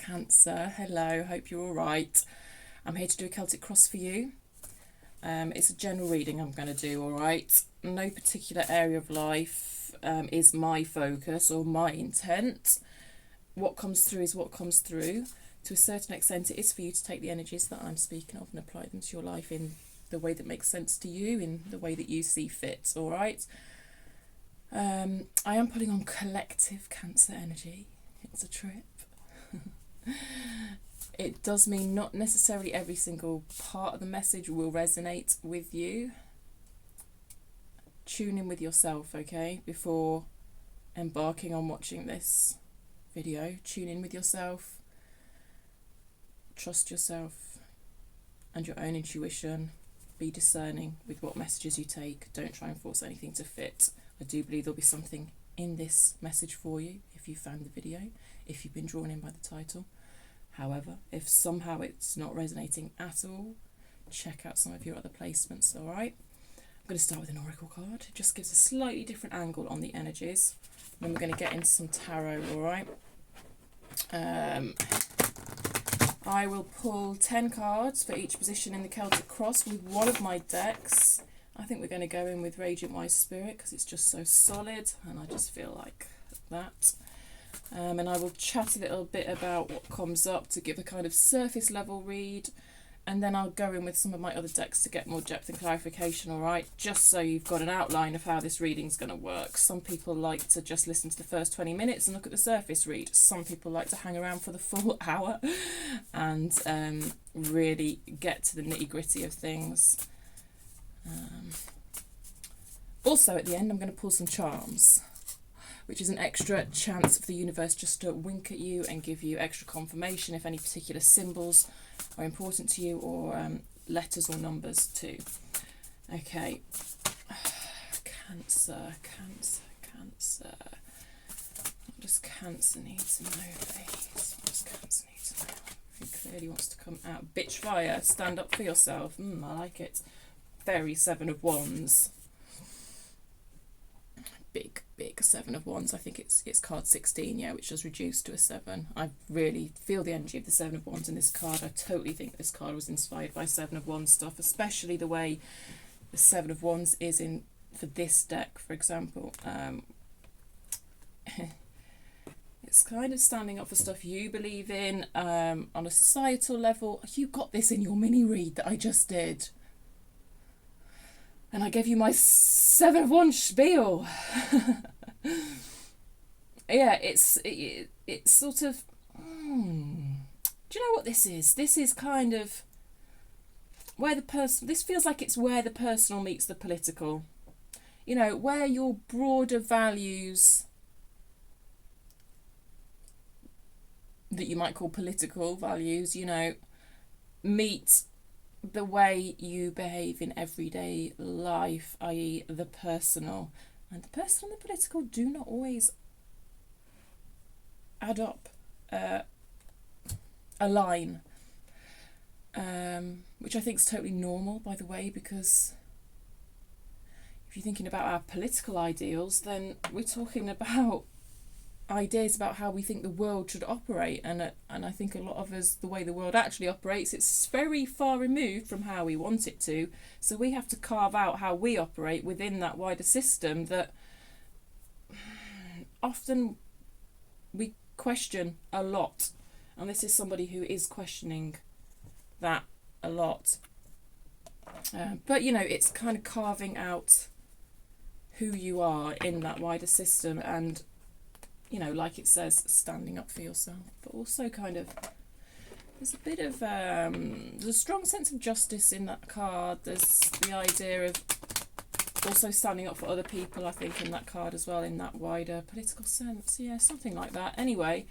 Cancer. Hello, hope you're all right. I'm here to do a Celtic cross for you. It's a general reading I'm going to do, all right? No particular area of life is my focus or my intent. What comes through is what comes through. To a certain extent, it is for you to take the energies that I'm speaking of and apply them to your life in the way that makes sense to you, in the way that you see fit, all right? I am pulling on collective Cancer energy. It's a trip. It does mean not necessarily every single part of the message will resonate with you. Tune in with yourself, okay? Before embarking on watching this video, tune in with yourself. Trust yourself and your own intuition. Be discerning with what messages you take. Don't try and force anything to fit. I do believe there'll be something in this message for you if you found the video, if you've been drawn in by the title. However, if somehow it's not resonating at all, check out some of your other placements, all right? I'm going to start with an oracle card. It just gives a slightly different angle on the energies. Then we're going to get into some tarot, all right? I will pull 10 cards for each position in the Celtic cross with one of my decks. I think we're going to go in with Radiant Wise Spirit because it's just so solid and I just feel like that. And I will chat a little bit about what comes up to give a kind of surface level read, and then I'll go in with some of my other decks to get more depth and clarification, all right? Just so you've got an outline of how this reading's going to work. Some people like to just listen to the first 20 minutes and look at the surface read. Some people like to hang around for the full hour and really get to the nitty-gritty of things. Also, at the end, I'm going to pull some charms, which is an extra chance for the universe just to wink at you and give you extra confirmation if any particular symbols are important to you, or letters or numbers too. Okay, Cancer. What does Cancer need to know, please? What does Cancer need to know? He clearly wants to come out. Bitch fire, stand up for yourself. I like it. Very Seven of Wands. Big Seven of Wands. I think it's card 16, yeah, which is reduced to a 7. I really feel the energy of the Seven of Wands in this card. I totally think this card was inspired by Seven of Wands stuff, especially the way the Seven of Wands is in for this deck, for example. It's kind of standing up for stuff you believe in on a societal level. You got this in your mini read that I just did. And I gave you my Seven of Wands spiel. Yeah, it's sort of... do you know what this is? This is kind of where the person... This feels like it's where the personal meets the political. You know, where your broader values that you might call political values, you know, meet the way you behave in everyday life, i.e. the personal. And the personal and the political do not always add up, align, which I think is totally normal, by the way, because if you're thinking about our political ideals, then we're talking about ideas about how we think the world should operate, and I think a lot of us, the way the world actually operates, it's very far removed from how we want it to, so we have to carve out how we operate within that wider system that often we question a lot, and this is somebody who is questioning that a lot, but you know, it's kind of carving out who you are in that wider system, and you know, like it says, standing up for yourself, but also kind of, there's a bit of, there's a strong sense of justice in that card. There's the idea of also standing up for other people, I think, in that card as well, in that wider political sense. Yeah, something like that. Anyway,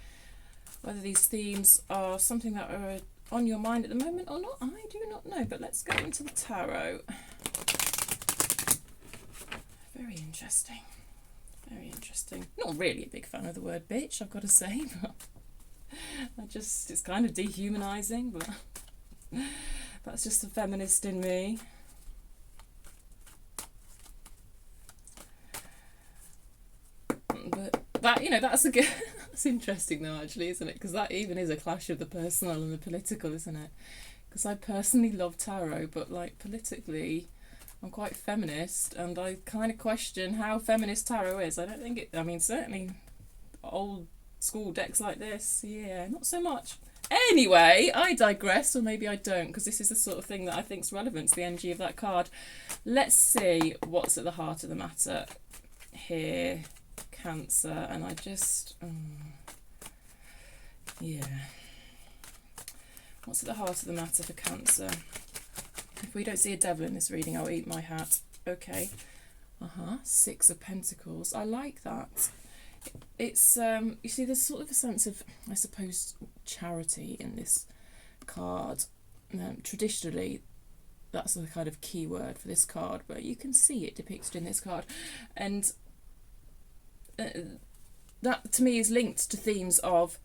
whether these themes are something that are on your mind at the moment or not, I do not know, but let's go into the tarot. Very interesting. Very interesting. Not really a big fan of the word bitch, I've got to say, but it's kind of dehumanizing, but that's just the feminist in me. But that, you know, that's a good It's interesting though, actually, isn't it? Because that even is a clash of the personal and the political, isn't it? Because I personally love tarot, but like politically, I'm quite feminist, and I kind of question how feminist tarot is. I don't think it. I mean, certainly old school decks like this, yeah, not so much. Anyway, I digress, or maybe I don't, because this is the sort of thing that I think is relevant to the energy of that card. Let's see what's at the heart of the matter here, Cancer, and I just, yeah. What's at the heart of the matter for Cancer? If we don't see a devil in this reading, I'll eat my hat. Okay. Six of Pentacles. I like that. It's, you see, there's sort of a sense of, I suppose, charity in this card. Traditionally, that's the kind of key word for this card, but you can see it depicted in this card. And that, to me, is linked to themes of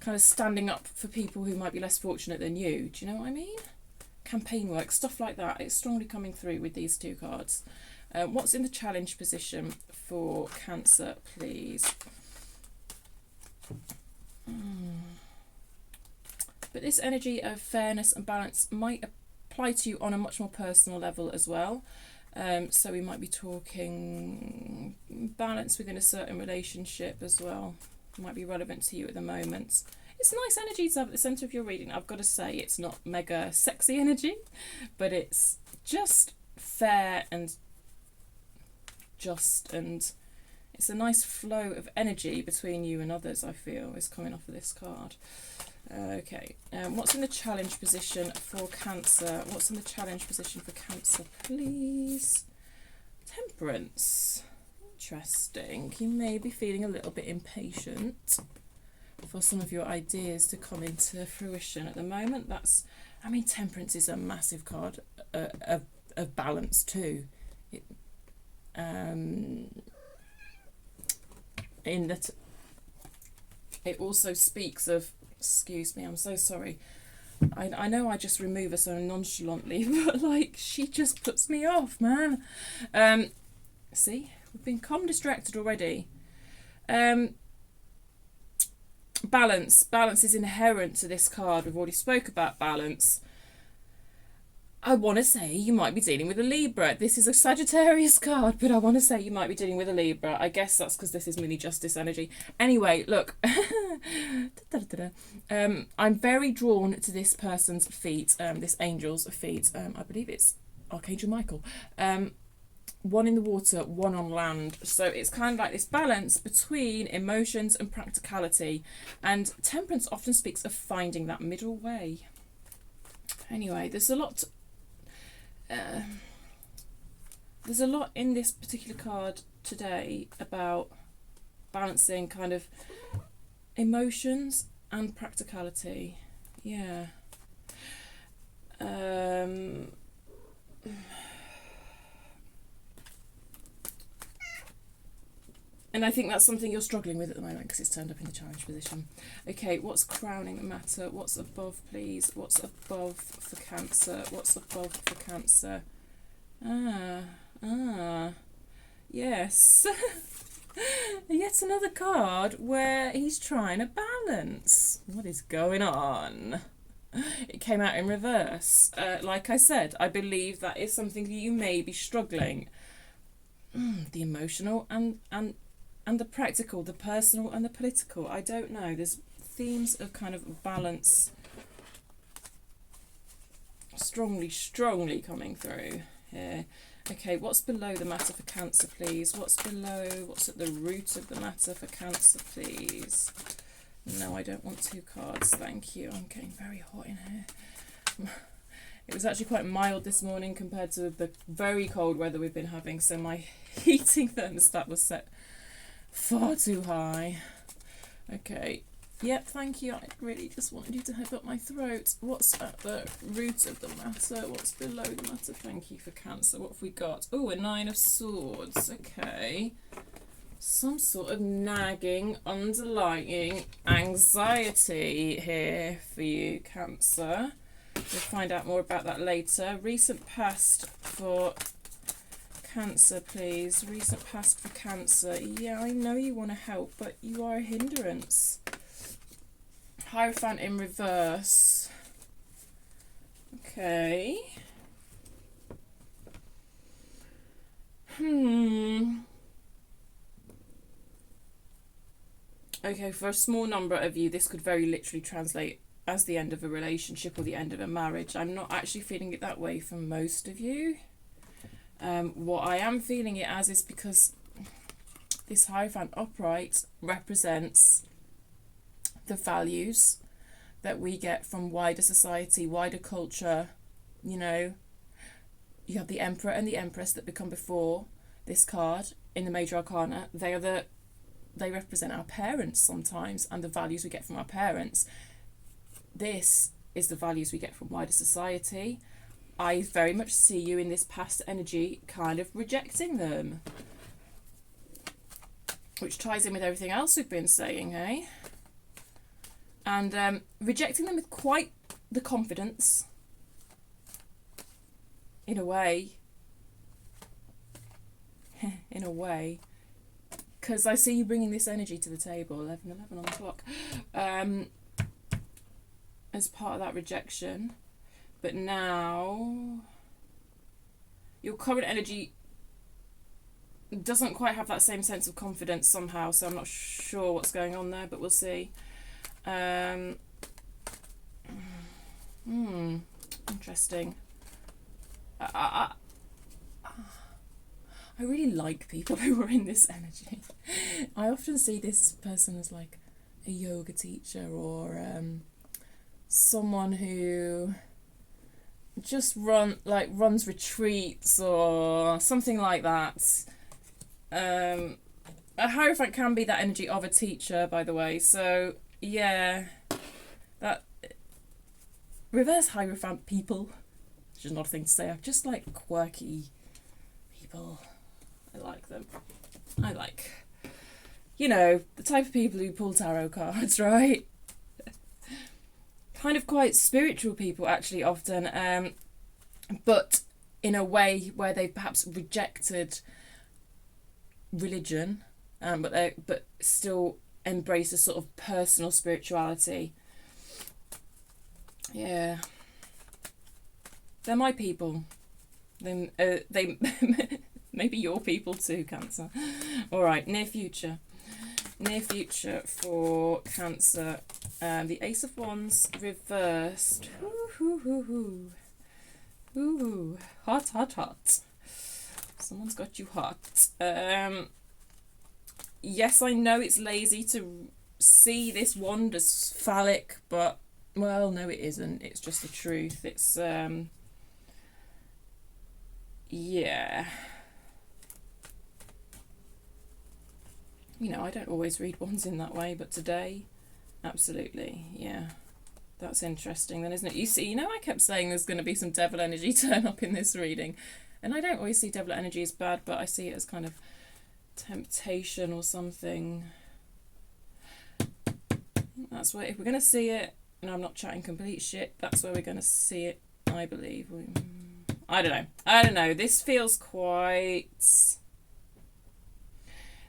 kind of standing up for people who might be less fortunate than you. Do you know what I mean? Campaign work, stuff like that. It's strongly coming through with these two cards. What's in the challenge position for Cancer, please? But this energy of fairness and balance might apply to you on a much more personal level as well. So we might be talking balance within a certain relationship as well. Might be relevant to you at the moment. It's nice energy to have at the centre of your reading. I've got to say, it's not mega sexy energy, but it's just fair and just, and it's a nice flow of energy between you and others, I feel, is coming off of this card. Okay, what's in the challenge position for Cancer? What's in the challenge position for Cancer, please? Temperance. Interesting. You may be feeling a little bit impatient for some of your ideas to come into fruition at the moment. That's, I mean, Temperance is a massive card of balance too. In that it also speaks of, excuse me, I'm so sorry, I know I just remove her so nonchalantly, but like, she just puts me off, man. See, we've become distracted already. Balance is inherent to this card. We've already spoke about balance. I want to say you might be dealing with a Libra. This is a Sagittarius card, but I want to say you might be dealing with a Libra. I guess that's because this is mini justice energy. Anyway, look. I'm very drawn to this person's feet, this angel's feet. I believe it's Archangel Michael. One in the water, one on land. So it's kind of like this balance between emotions and practicality. And Temperance often speaks of finding that middle way. Anyway, there's a lot in this particular card today about balancing kind of emotions and practicality. Yeah. And I think that's something you're struggling with at the moment because it's turned up in the challenge position. Okay, what's crowning the matter? What's above, please? What's above for Cancer? What's above for Cancer? Yes. Yet another card where he's trying to balance. What is going on? It came out in reverse. Like I said, I believe that is something that you may be struggling. The emotional and the practical, the personal and the political. I don't know. There's themes of kind of balance strongly coming through here. Okay, what's below the matter for Cancer, please? What's below? What's at the root of the matter for Cancer, please? No, I don't want two cards. Thank you. I'm getting very hot in here. It was actually quite mild this morning compared to the very cold weather we've been having, so my heating thermostat was set far too high. Okay. Yep, thank you. I really just wanted you to head up my throat. What's at the root of the matter? What's below the matter? Thank you for Cancer. What have we got? Oh, a Nine of Swords. Okay. Some sort of nagging, underlying anxiety here for you, Cancer. We'll find out more about that later. Recent past for Cancer, please. Recent past for Cancer. Yeah, I know you want to help, but you are a hindrance. Hierophant in reverse. Okay. Okay, for a small number of you, this could very literally translate as the end of a relationship or the end of a marriage. I'm not actually feeling it that way for most of you. What I am feeling it as is because this Hierophant upright represents the values that we get from wider society, wider culture. You know, you have the Emperor and the Empress that become before this card in the Major Arcana. They represent our parents sometimes and the values we get from our parents. This is the values we get from wider society. I very much see you in this past energy kind of rejecting them. Which ties in with everything else we've been saying, eh? And rejecting them with quite the confidence. In a way. In a way. Because I see you bringing this energy to the table. 11:11 on the clock. As part of that rejection. But now your current energy doesn't quite have that same sense of confidence somehow, so I'm not sure what's going on there, but we'll see. Interesting. I really like people who are in this energy. I often see this person as like a yoga teacher or someone who just runs retreats or something like that. A Hierophant can be that energy of a teacher, by the way. So yeah, that reverse Hierophant people, which is not a thing to say. I just like quirky people. I like them. I like, you know, the type of people who pull tarot cards, right? Kind of quite spiritual people, actually, often, but in a way where they've perhaps rejected religion, but still embrace a sort of personal spirituality. Yeah, they're my people. Then they maybe your people too, Cancer. All right, near future. Near future for Cancer. The Ace of Wands reversed. Ooh, hot, hot, hot. Someone's got you hot. Yes, I know it's lazy to see this wand as phallic, but, well, no, it isn't. It's just the truth. It's, yeah. You know, I don't always read wands in that way, but today, absolutely, yeah. That's interesting then, isn't it? You see, you know, I kept saying there's going to be some devil energy turn up in this reading. And I don't always see devil energy as bad, but I see it as kind of temptation or something. That's where, if we're going to see it, and I'm not chatting complete shit, that's where we're going to see it, I believe. I don't know. This feels quite...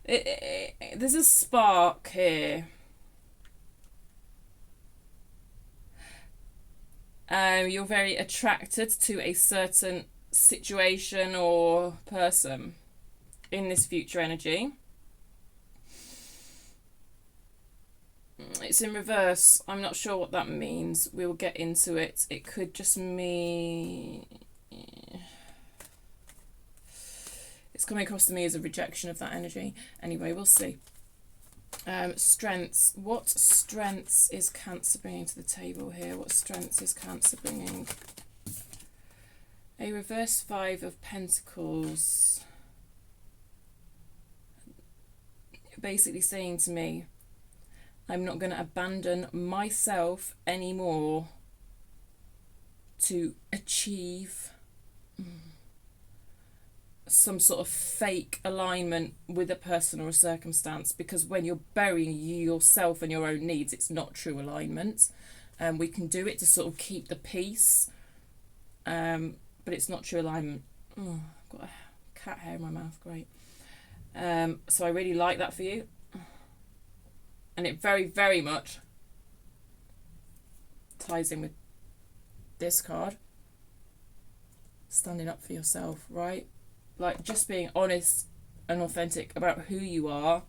there's a spark here. You're very attracted to a certain situation or person in this future energy. It's in reverse. I'm not sure what that means. We'll get into it. It could just mean... It's coming across to me as a rejection of that energy. Anyway, we'll see. Strengths. What strengths is Cancer bringing to the table here? What strengths is Cancer bringing? A reverse 5 of Pentacles. Basically saying to me, I'm not going to abandon myself anymore to achieve some sort of fake alignment with a person or a circumstance, because when you're burying yourself and your own needs, it's not true alignment. We can do it to sort of keep the peace, but it's not true alignment. Oh, I've got a cat hair in my mouth, great. So I really like that for you. And it very, very much ties in with this card. Standing up for yourself, right? Like just being honest and authentic about who you are,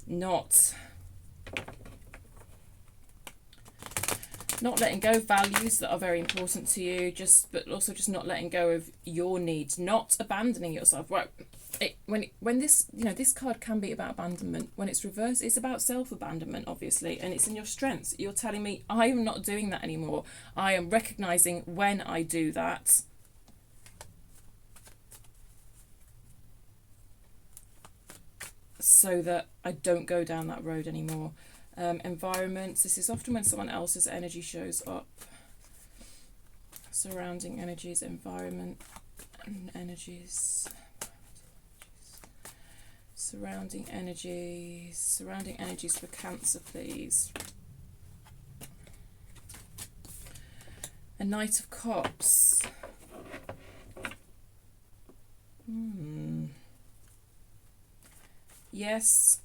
not letting go of values that are very important to you, but also just not letting go of your needs, not abandoning yourself. Right? When this, you know, this card can be about abandonment. When it's reversed, it's about self-abandonment, obviously, and it's in your strengths. You're telling me I am not doing that anymore. I am recognizing when I do that. So that I don't go down that road anymore. Environments. This is often when someone else's energy shows up. Surrounding energies, environment, and energies. Surrounding energies for Cancer, please. A Knight of Cups. Yes.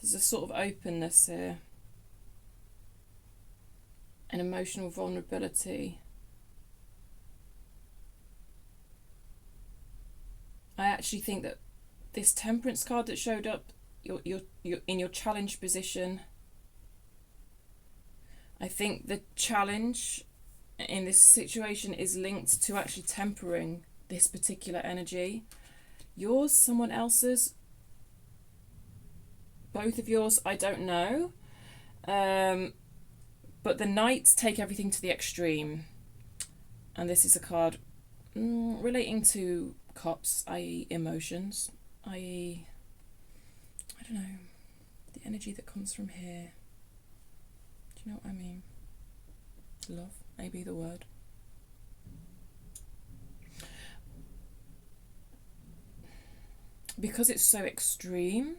There's a sort of openness here. An emotional vulnerability. I actually think that this Temperance card that showed up, you're in your challenge position. I think the challenge in this situation is linked to actually tempering this particular energy. Yours, someone else's, both of yours, I don't know. But the Knights take everything to the extreme. And this is a card relating to cups, i.e. emotions, i.e. I don't know, the energy that comes from here. Do you know what I mean? Love, maybe the word. Because it's so extreme,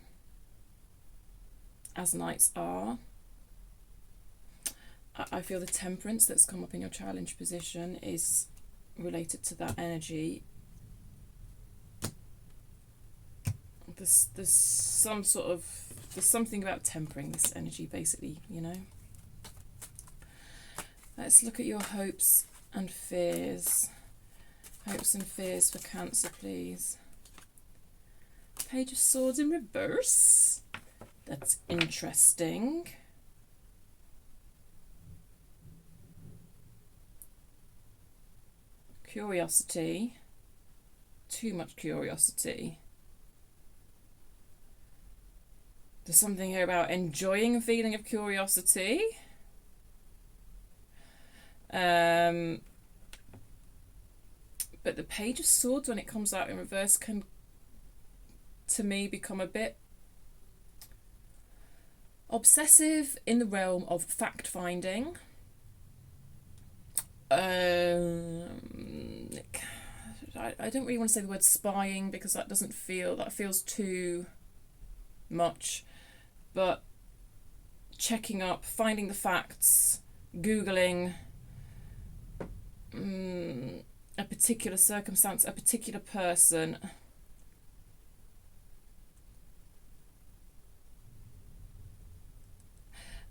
as Knights are, I feel the Temperance that's come up in your challenge position is related to that energy. There's something about tempering this energy, basically, you know. Let's look at your hopes and fears. Hopes and fears for Cancer, please. Page of Swords in reverse. That's interesting. Curiosity. Too much curiosity. There's something here about enjoying a feeling of curiosity. But the Page of Swords, when it comes out in reverse, can, to me, become a bit obsessive in the realm of fact-finding. I don't really want to say the word spying because that feels too much, but checking up, finding the facts, Googling a particular circumstance, a particular person.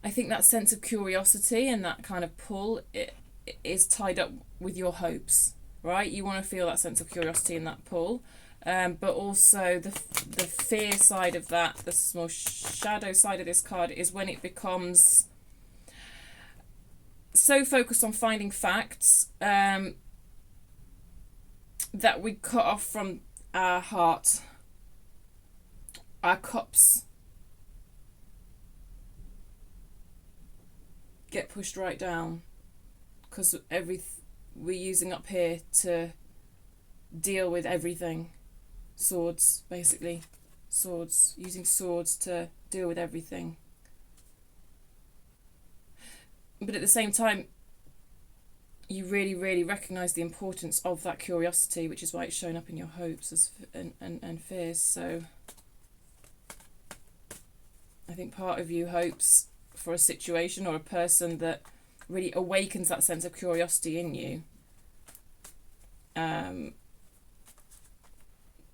I think that sense of curiosity and that kind of pull, it is tied up with your hopes, right? You want to feel that sense of curiosity and that pull, but also the fear side of that, the small shadow side of this card, is when it becomes so focused on finding facts that we cut off from our heart, our cups get pushed right down because we're using up here to deal with everything. Swords, basically. Swords. Using swords to deal with everything. But at the same time, you really, really recognise the importance of that curiosity, which is why it's shown up in your hopes and fears. So I think part of you hopes for a situation or a person that really awakens that sense of curiosity in you.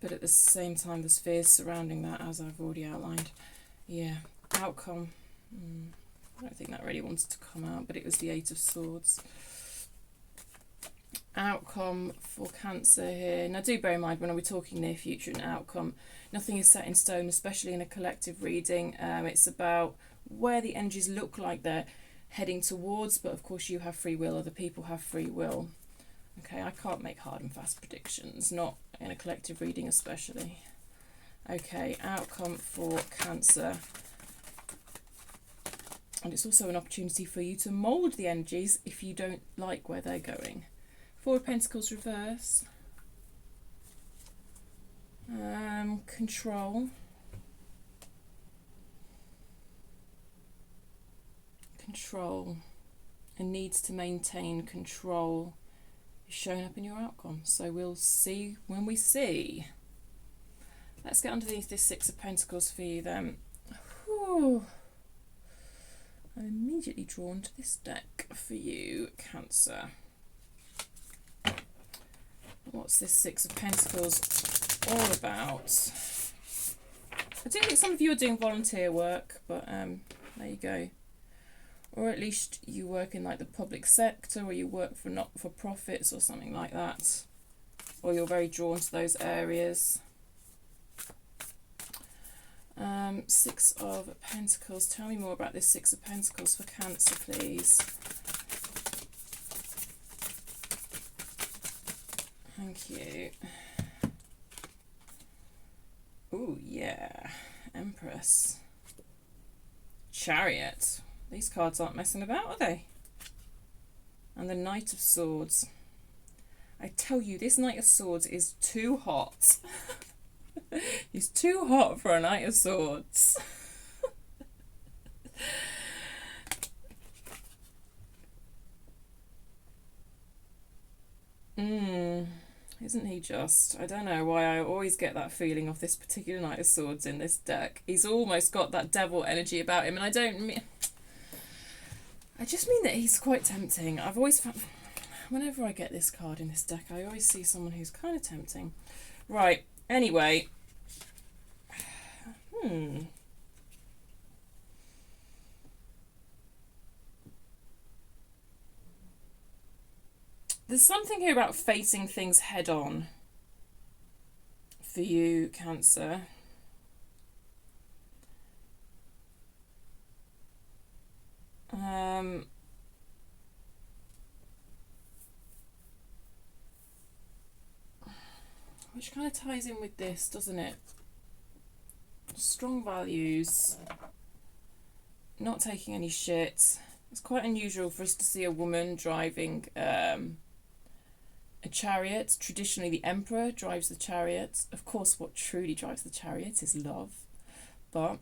But at the same time, there's fears surrounding that, as I've already outlined. Yeah, outcome. I don't think that really wanted to come out, but it was the Eight of Swords. Outcome for Cancer here. Now, do bear in mind, when we're talking near future and outcome, nothing is set in stone, especially in a collective reading. It's about where the energies look like they're heading towards, but of course you have free will, other people have free will. Okay, I can't make hard and fast predictions, not in a collective reading especially. Okay, outcome for Cancer. And it's also an opportunity for you to mould the energies if you don't like where they're going. Four of Pentacles reverse. Control. Control. A need to maintain control is showing up in your outcome. So we'll see when we see. Let's get underneath this Six of Pentacles for you then. Whew. I'm immediately drawn to this deck for you, Cancer. What's this Six of Pentacles all about? I do think some of you are doing volunteer work, but there you go. Or at least you work in like the public sector, or you work for not-for-profits or something like that. Or you're very drawn to those areas. Six of Pentacles. Tell me more about this Six of Pentacles for Cancer, please. Thank you. Oh, yeah. Empress. Chariot. These cards aren't messing about, are they? And the Knight of Swords. I tell you, this Knight of Swords is too hot. He's too hot for a Knight of Swords. Isn't he just? I don't know why I always get that feeling of this particular Knight of Swords in this deck. He's almost got that devil energy about him, and I just mean that he's quite tempting. I've always found, whenever I get this card in this deck, I always see someone who's kind of tempting. Right, anyway. There's something here about facing things head on for you, Cancer. Which kind of ties in with this, doesn't it? Strong values, not taking any shit. It's quite unusual for us to see a woman driving a chariot. Traditionally, the Emperor drives the chariot. Of course, what truly drives the chariot is love. But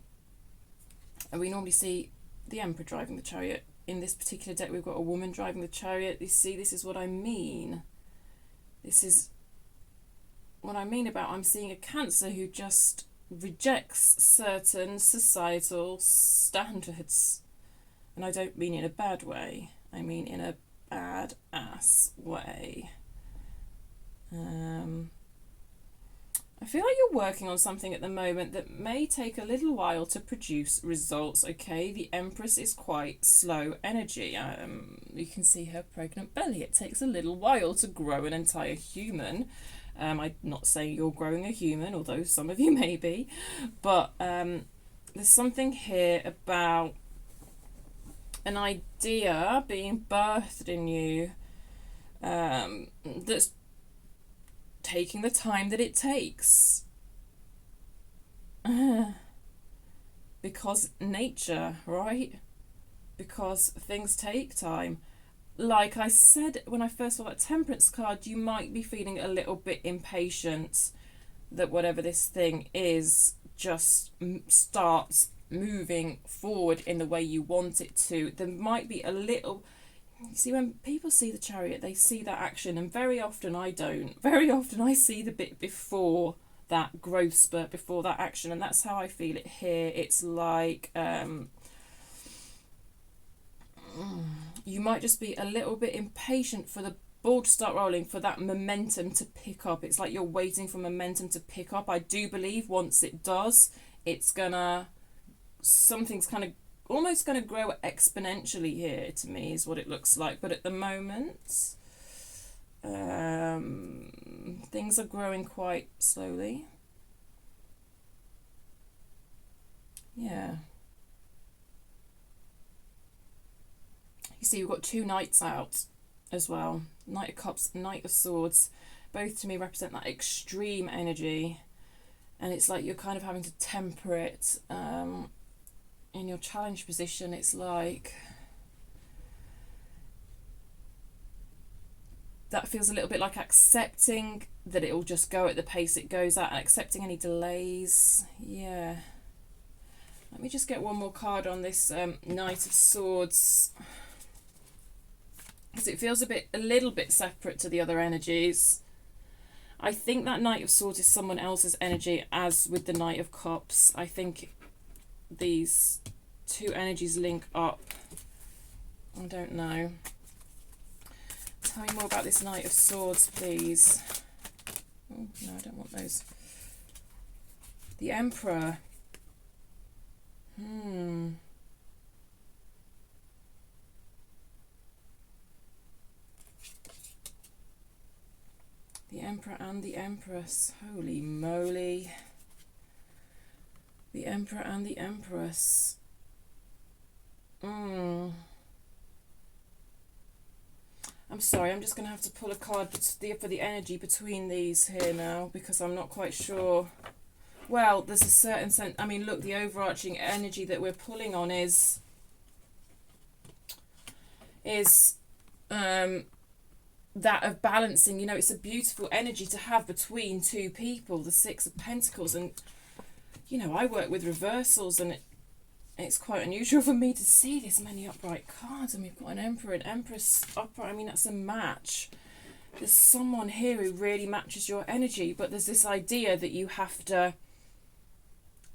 we normally see the Emperor driving the chariot. In this particular deck, we've got a woman driving the chariot. You see, this is what I mean. This is what I mean about I'm seeing a Cancer who just rejects certain societal standards. And I don't mean in a bad way. I mean in a badass way. I feel like you're working on something at the moment that may take a little while to produce results, okay? The Empress is quite slow energy. You can see her pregnant belly. It takes a little while to grow an entire human. I'm not saying you're growing a human, although some of you may be. But there's something here about an idea being birthed in you that's taking the time that it takes. Because nature, right? Because things take time. Like I said when I first saw that Temperance card, you might be feeling a little bit impatient that whatever this thing is just starts moving forward in the way you want it to. There might be a little... You see, when people see the Chariot, they see that action, and very often I don't. Very often I see the bit before that growth spurt, before that action, and that's how I feel it here. It's like you might just be a little bit impatient for the ball to start rolling, for that momentum to pick up. It's like you're waiting for momentum to pick up. I do believe once it does, it's gonna, something's kind of almost going to grow exponentially here, to me, is what it looks like. But at the moment, things are growing quite slowly. Yeah. You see, we've got two knights out as well. Knight of Cups, Knight of Swords. Both to me represent that extreme energy. And it's like you're kind of having to temper it. In your challenge position, it's like that feels a little bit like accepting that it will just go at the pace it goes at, and accepting any delays. Yeah. Let me just get one more card on this Knight of Swords, because it feels a little bit separate to the other energies. I think that Knight of Swords is someone else's energy, as with the Knight of Cups. I think these two energies link up. I don't know. Tell me more about this Knight of Swords, please. Oh, no, I don't want those. The Emperor. The Emperor and the Empress. Holy moly. The Emperor and the Empress. I'm sorry, I'm just going to have to pull a card for the energy between these here now, because I'm not quite sure. Well, there's a certain sense. I mean, look, the overarching energy that we're pulling on is that of balancing. You know, it's a beautiful energy to have between two people, the Six of Pentacles. And, you know, I work with reversals, and it's quite unusual for me to see this many upright cards. And we've got an Emperor and Empress upright. I mean, that's a match. There's someone here who really matches your energy, but there's this idea that you have to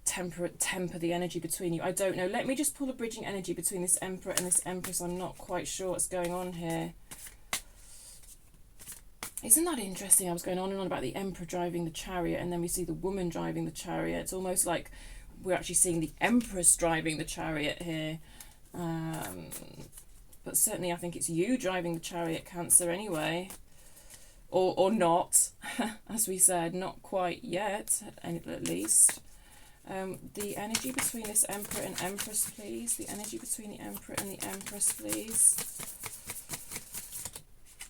temper the energy between you. I don't know. Let me just pull a bridging energy between this Emperor and this Empress. I'm not quite sure what's going on here. Isn't that interesting? I was going on and on about the Emperor driving the chariot, and then we see the woman driving the chariot. It's almost like we're actually seeing the Empress driving the chariot here. But certainly I think it's you driving the chariot, Cancer, anyway. Or not, as we said, not quite yet, at least. The energy between this Emperor and Empress, please. The energy between the Emperor and the Empress, please.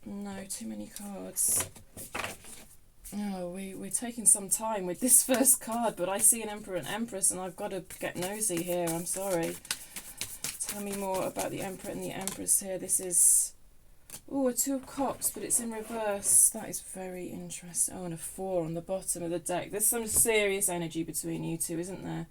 No, too many cards. Oh, we're taking some time with this first card, but I see an Emperor and Empress, and I've got to get nosy here. I'm sorry. Tell me more about the Emperor and the Empress here. This is... Oh, a Two of Cups, but it's in reverse. That is very interesting. Oh, and a 4 on the bottom of the deck. There's some serious energy between you two, isn't there?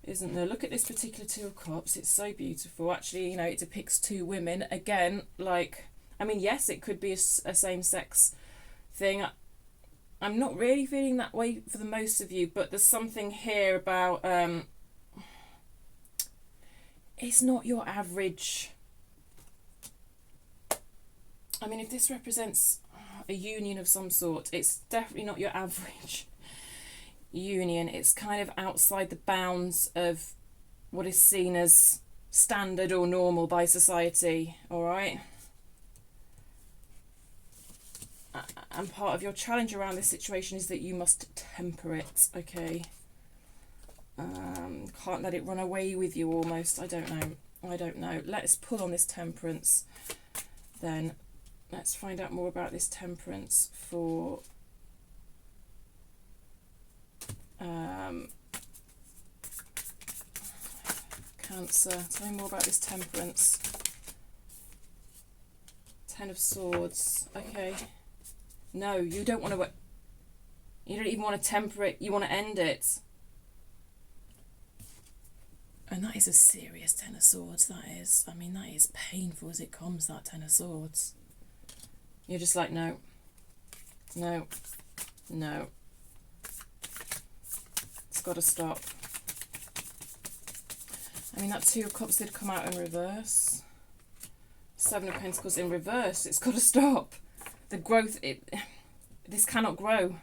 Isn't there? Look at this particular Two of Cups. It's so beautiful. Actually, you know, it depicts two women. Again, like... I mean, yes, it could be a same-sex thing. I'm not really feeling that way for the most of you, but there's something here about... it's not your average... I mean, if this represents a union of some sort, it's definitely not your average union. It's kind of outside the bounds of what is seen as standard or normal by society, all right? And part of your challenge around this situation is that you must temper it, okay? Can't let it run away with you almost. I don't know. Let's pull on this Temperance then. Let's find out more about this Temperance for Cancer. Tell me more about this Temperance. Ten of Swords. Okay. No, you don't want to... You don't even want to temper it. You want to end it. And that is a serious Ten of Swords, that is. I mean, that is painful as it comes, that Ten of Swords. You're just like, no. No. No. It's got to stop. I mean, that Two of Cups did come out in reverse. Seven of Pentacles in reverse. It's got to stop. The growth, this cannot grow.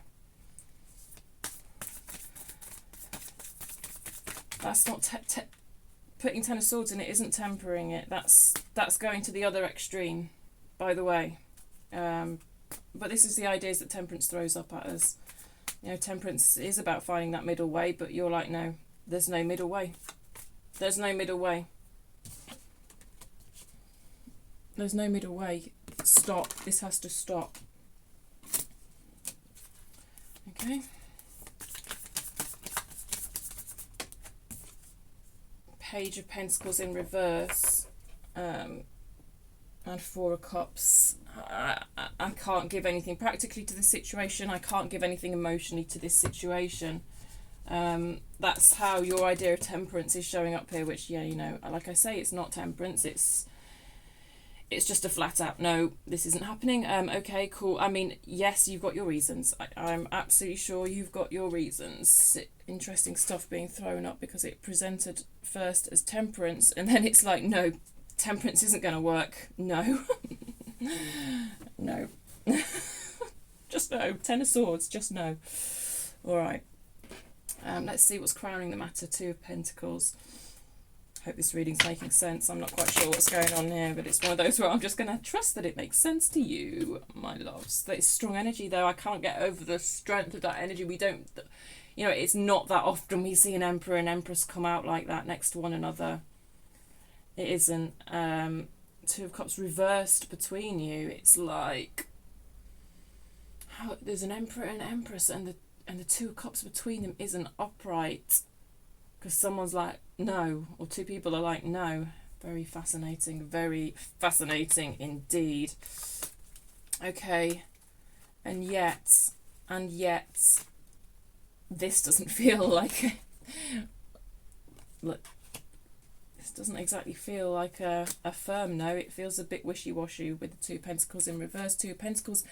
That's not putting Ten of Swords in it isn't tempering it. That's going to the other extreme, by the way. But this is the ideas that Temperance throws up at us. You know, Temperance is about finding that middle way, but you're like, no, there's no middle way. There's no middle way. There's no middle way. Stop. This has to stop. Okay. Page of Pentacles in reverse. And Four of Cups. I can't give anything practically to this situation. I can't give anything emotionally to this situation. That's how your idea of temperance is showing up here, which, yeah, you know, like I say, it's not temperance. It's just a flat out, no, this isn't happening. Okay, cool. I mean, yes, you've got your reasons. I'm absolutely sure you've got your reasons. Interesting stuff being thrown up because it presented first as temperance and then it's like, no, temperance isn't going to work. No. No. Just no. Ten of Swords, just no. All right. Let's see what's crowning the matter. Two of Pentacles. Hope this reading's making sense. I'm not quite sure what's going on here, but it's one of those where I'm just going to trust that it makes sense to you, my loves. That is strong energy, though. I can't get over the strength of that energy. We don't, you know, it's not that often we see an Emperor and Empress come out like that next to one another. It isn't. Two of Cups reversed between you. It's like, how, there's an Emperor and Empress, and the Two of Cups between them isn't upright. Because someone's like, no, or two people are like, no. Very fascinating indeed. Okay, and yet, this doesn't feel like, look, this doesn't exactly feel like a firm no. It feels a bit wishy-washy with the Two of Pentacles in reverse. Two of Pentacles,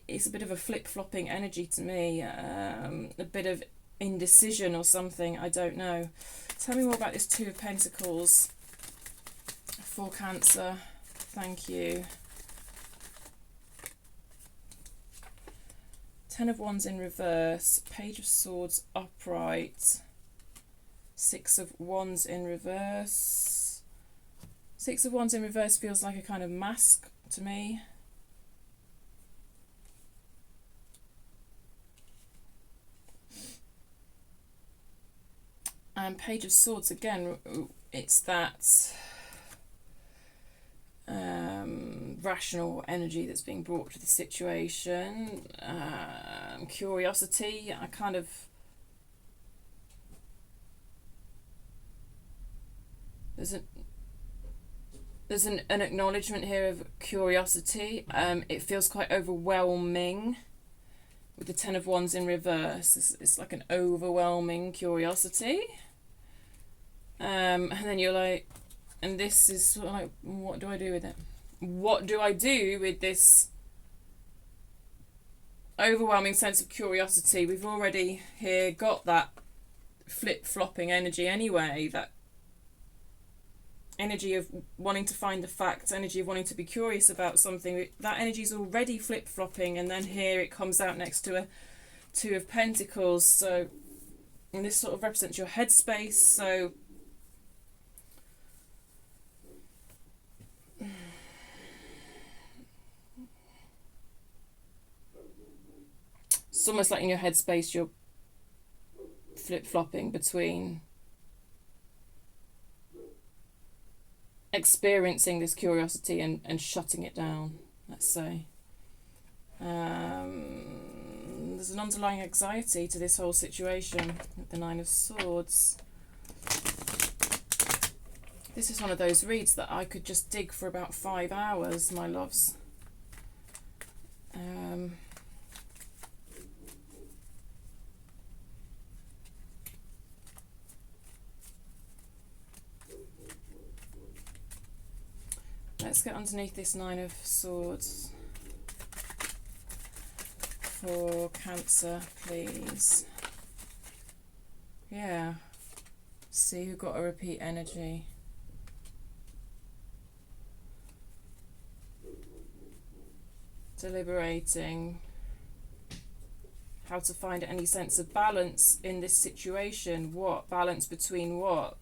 it's a bit of a flip-flopping energy to me, a bit of indecision or something, I don't know. Tell me more about this Two of Pentacles for Cancer. Thank you. Ten of Wands in reverse, Page of Swords upright, Six of Wands in reverse. Six of Wands in reverse feels like a kind of mask to me. And Page of Swords, again, it's that rational energy that's being brought to the situation. Curiosity, I kind of... There's an acknowledgement here of curiosity. It feels quite overwhelming. With the Ten of Wands in reverse, it's like an overwhelming curiosity. And then you're like, and this is sort of like, what do I do with it? What do I do with this overwhelming sense of curiosity? We've already here got that flip-flopping energy anyway, that energy of wanting to find the facts, energy of wanting to be curious about something. That energy is already flip-flopping, and then here it comes out next to a Two of Pentacles. So, and this sort of represents your headspace. So, it's almost like in your headspace you're flip-flopping between experiencing this curiosity and shutting it down, let's say. There's an underlying anxiety to this whole situation with the Nine of Swords. This is one of those reads that I could just dig for about 5 hours, my loves. Let's get underneath this Nine of Swords for Cancer, please. Yeah. See who got a repeat energy. deliberating how to find any sense of balance in this situation. What? Balance between what?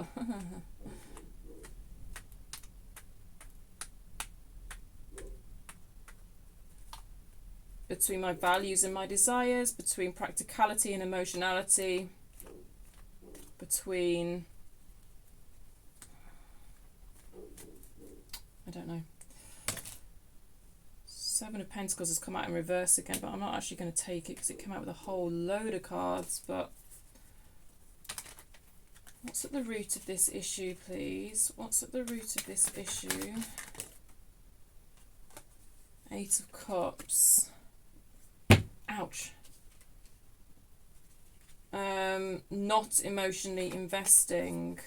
Between my values and my desires, between practicality and emotionality, between, I don't know. Seven of Pentacles has come out in reverse again, but I'm not actually going to take it because it came out with a whole load of cards. But what's at the root of this issue, please? What's at the root of this issue? Eight of Cups. Ouch. Not emotionally investing.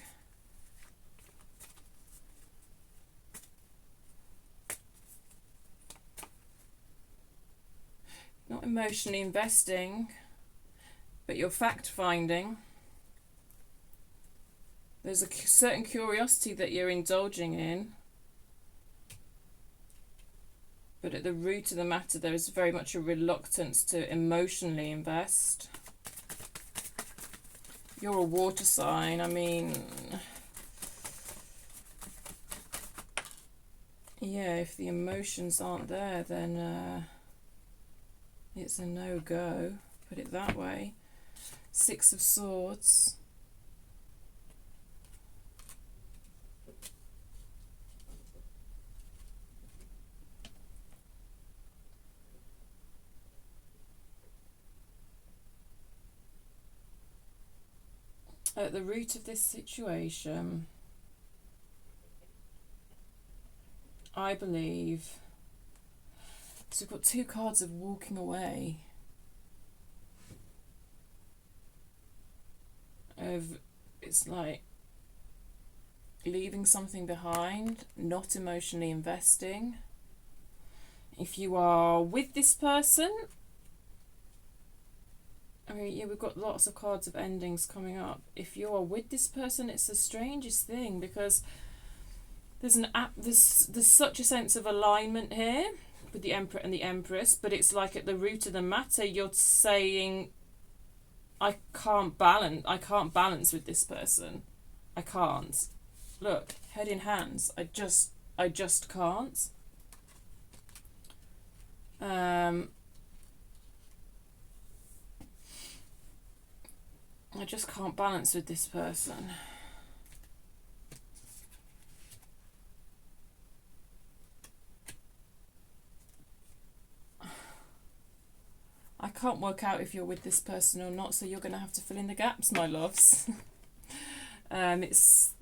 Not emotionally investing, but you're fact-finding. There's a certain curiosity that you're indulging in. But at the root of the matter, there is very much a reluctance to emotionally invest. You're a water sign. I mean, yeah, if the emotions aren't there, then it's a no-go, put it that way. Six of Swords. At the root of this situation, I believe, so we've got two cards of walking away. It's like leaving something behind, not emotionally investing. If you are with this person, I mean, yeah, we've got lots of cards of endings coming up. If you are with this person, it's the strangest thing, because there's such a sense of alignment here with the Emperor and the Empress, but it's like at the root of the matter, you're saying, I can't balance with this person. I can't. Look, head in hands. I just can't. I just can't balance with this person. I can't work out if you're with this person or not, so you're going to have to fill in the gaps, my loves. It's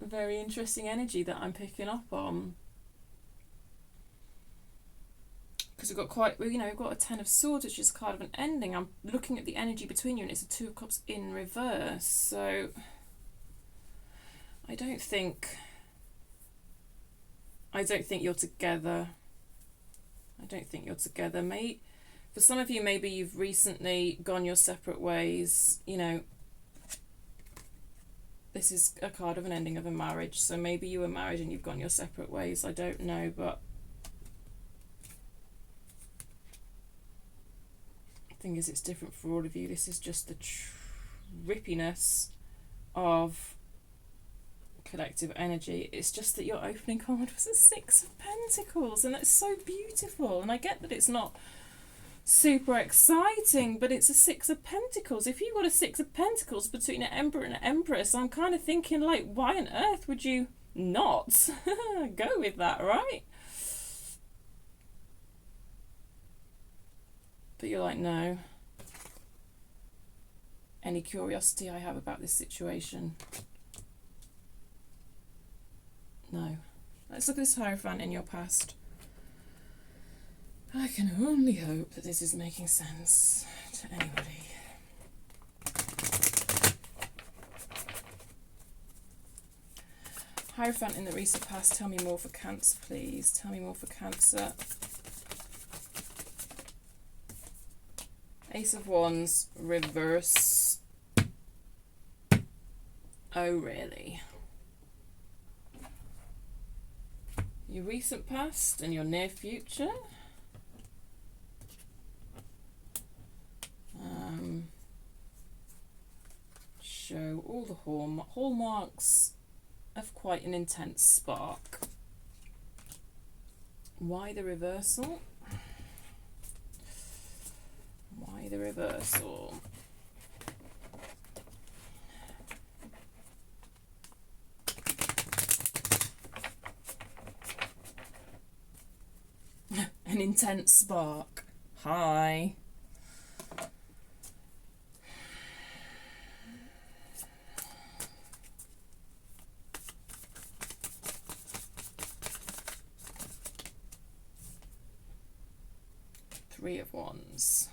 a very interesting energy that I'm picking up on. Because we've got a Ten of Swords, which is kind of an ending. I'm looking at the energy between you, and it's a Two of Cups in reverse. So I don't think you're together. I don't think you're together, mate. For some of you, maybe you've recently gone your separate ways. You know, this is a card of an ending of a marriage. So maybe you were married and you've gone your separate ways. I don't know, but the thing is, it's different for all of you. This is just the trippiness of collective energy. It's just that your opening card was a Six of Pentacles, and that's so beautiful. And I get that it's not super exciting, but it's a Six of Pentacles. If you've got a Six of Pentacles between an Emperor and an Empress, I'm kind of thinking, like, why on earth would you not go with that, right? But you're like, no. Any curiosity I have about this situation? No. Let's look at this Hierophant in your past. I can only hope that this is making sense to anybody. Hierophant in the recent past, tell me more for Cancer, please. Tell me more for Cancer. Ace of Wands, reverse. Oh, really? Your recent past and your near future? Show all the hallmarks of quite an intense spark. Why the reversal? Why the reversal? An intense spark. Hi. Three of Wands.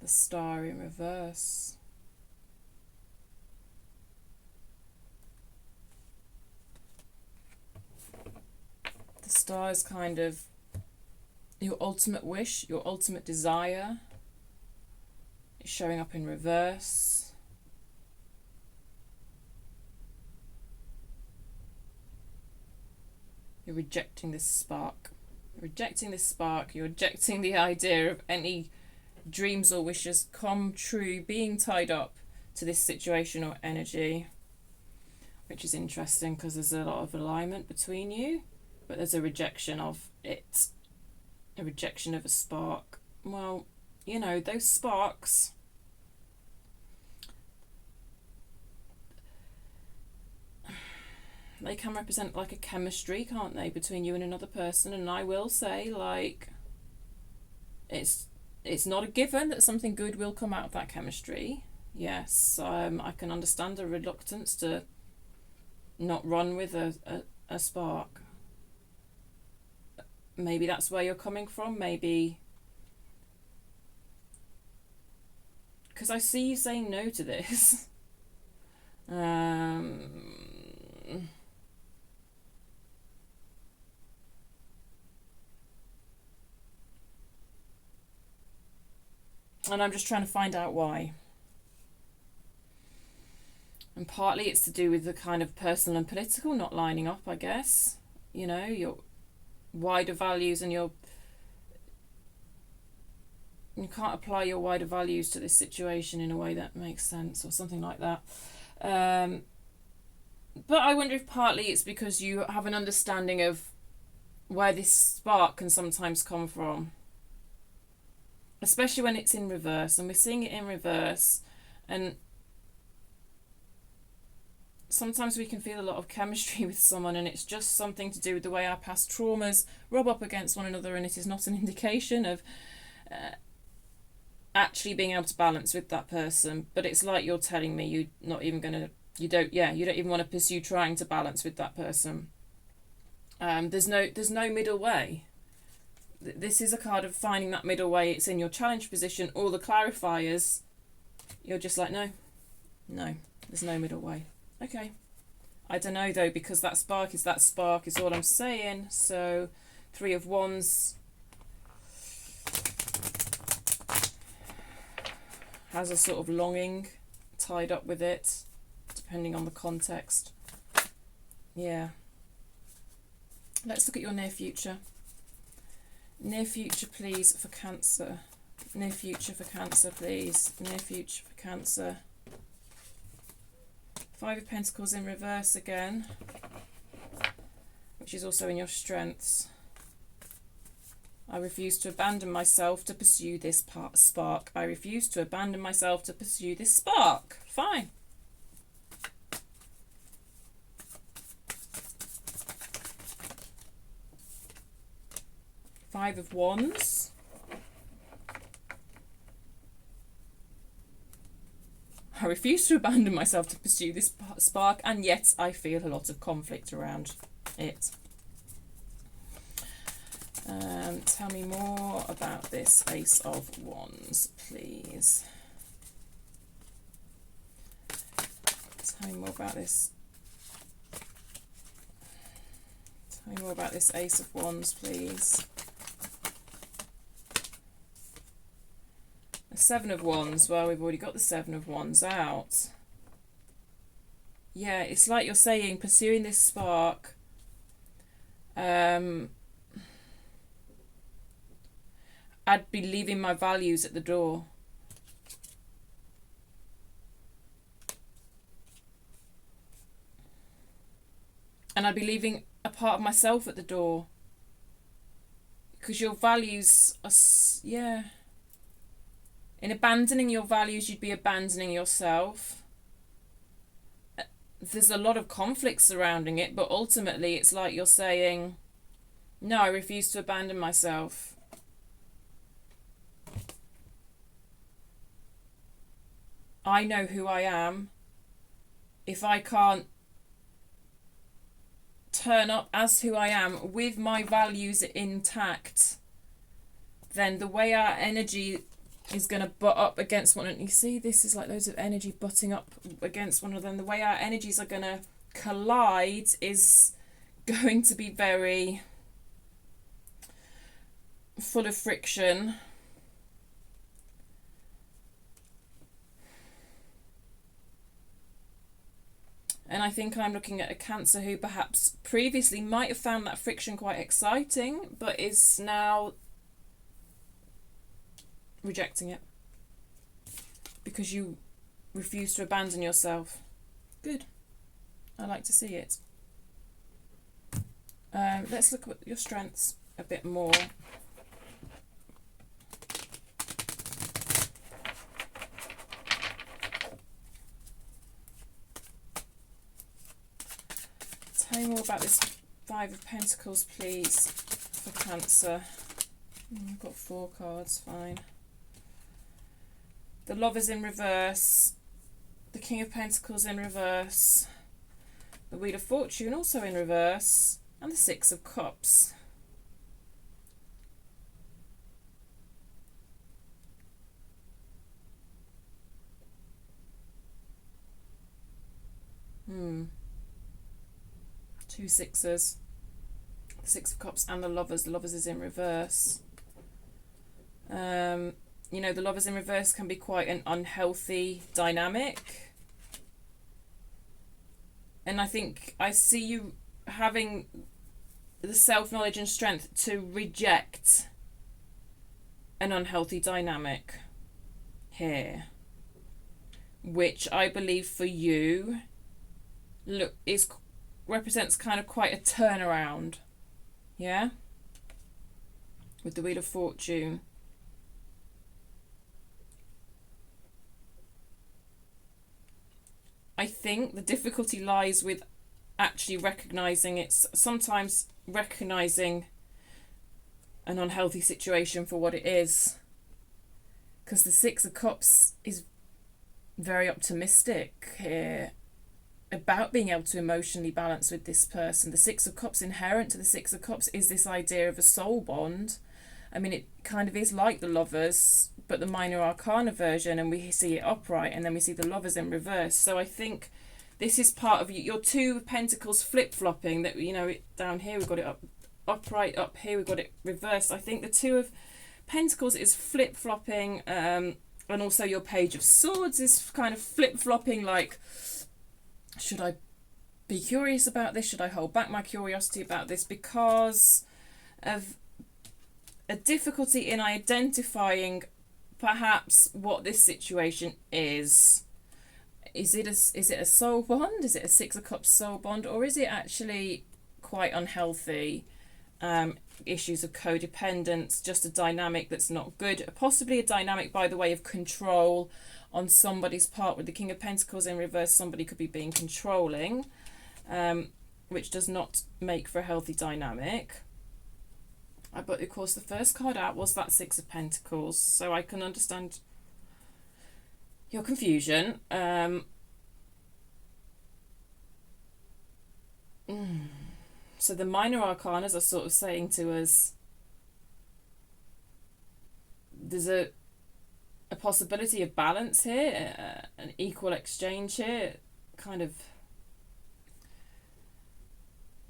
The Star in reverse. The Star is kind of your ultimate wish, your ultimate desire. It's showing up in reverse. You're rejecting this spark. Rejecting this spark, you're rejecting the idea of any dreams or wishes come true being tied up to this situation or energy, which is interesting because there's a lot of alignment between you, but there's a rejection of it, a rejection of a spark. Well, you know, those sparks, they can represent like a chemistry, can't they, between you and another person. And I will say, like, it's not a given that something good will come out of that chemistry. Yes, I can understand a reluctance to not run with a spark. Maybe that's where you're coming from. Maybe because I see you saying no to this. And I'm just trying to find out why. And partly it's to do with the kind of personal and political not lining up, I guess. You know, your wider values and you can't apply your wider values to this situation in a way that makes sense or something like that. But I wonder if partly it's because you have an understanding of where this spark can sometimes come from. Especially when it's in reverse, and we're seeing it in reverse, and sometimes we can feel a lot of chemistry with someone, and it's just something to do with the way our past traumas rub up against one another, and it is not an indication of actually being able to balance with that person. But it's like you're telling me you don't even want to pursue trying to balance with that person. There's no middle way. This is a card of finding that middle way. It's in your challenge position. All the clarifiers, you're just like, no, there's no middle way. Okay. I don't know though, because that spark is all I'm saying. So 3 of Wands has a sort of longing tied up with it, depending on the context. Yeah. Let's look at your near future. Near future, please, for Cancer. Near future for Cancer, please. Near future for Cancer. 5 of Pentacles in reverse again, which is also in your strengths. I refuse to abandon myself to pursue this spark. I refuse to abandon myself to pursue this spark. Fine. Five of Wands. I refuse to abandon myself to pursue this spark, and yet I feel a lot of conflict around it. Tell me more about this Ace of Wands, please. Tell me more about this. Tell me more about this Ace of Wands, please. The 7 of Wands. Well, we've already got the 7 of Wands out. Yeah, it's like you're saying, pursuing this spark. I'd be leaving my values at the door. And I'd be leaving a part of myself at the door. Because your values are, yeah. In abandoning your values, you'd be abandoning yourself. There's a lot of conflict surrounding it, but ultimately it's like you're saying, no, I refuse to abandon myself. I know who I am. If I can't turn up as who I am with my values intact, then the way our energy is going to butt up against one another. You see, this is like loads of energy butting up against one another, and the way our energies are going to collide is going to be very full of friction. And I think I'm looking at a Cancer who perhaps previously might have found that friction quite exciting, but is now rejecting it because you refuse to abandon yourself. Good. I like to see it. Let's look at your strengths a bit more. Tell me more about this Five of Pentacles, please, for Cancer. I've got 4 cards, fine. The Lovers in reverse, the King of Pentacles in reverse, the Wheel of Fortune also in reverse, and the Six of Cups. Two sixes. The Six of Cups and the Lovers. The Lovers is in reverse. You know, the Lovers in reverse can be quite an unhealthy dynamic. And I think I see you having the self-knowledge and strength to reject an unhealthy dynamic here, which I believe for you represents kind of quite a turnaround, yeah, with the Wheel of Fortune. I think the difficulty lies with actually recognizing sometimes recognizing an unhealthy situation for what it is, because the Six of Cups is very optimistic here about being able to emotionally balance with this person. The Six of Cups, inherent to the Six of Cups, is this idea of a soul bond. I mean, it kind of is like the Lovers, but the minor arcana version, and we see it upright, and then we see the Lovers in reverse. So I think this is part of your Two of Pentacles flip-flopping, that, you know, down here we've got it upright, up here we've got it reversed. I think the Two of Pentacles is flip-flopping, and also your Page of Swords is kind of flip-flopping, like, should I be curious about this? Should I hold back my curiosity about this? Because of a difficulty in identifying perhaps what this situation is. Is it a soul bond? Is it a Six of Cups soul bond? Or is it actually quite unhealthy? Issues of codependence, just a dynamic that's not good. Possibly a dynamic, by the way, of control on somebody's part. With the King of Pentacles in reverse, somebody could be being controlling, which does not make for a healthy dynamic. But of course the first card out was that Six of Pentacles, so I can understand your confusion. So the minor arcanas are sort of saying to us there's a possibility of balance here, an equal exchange here, kind of,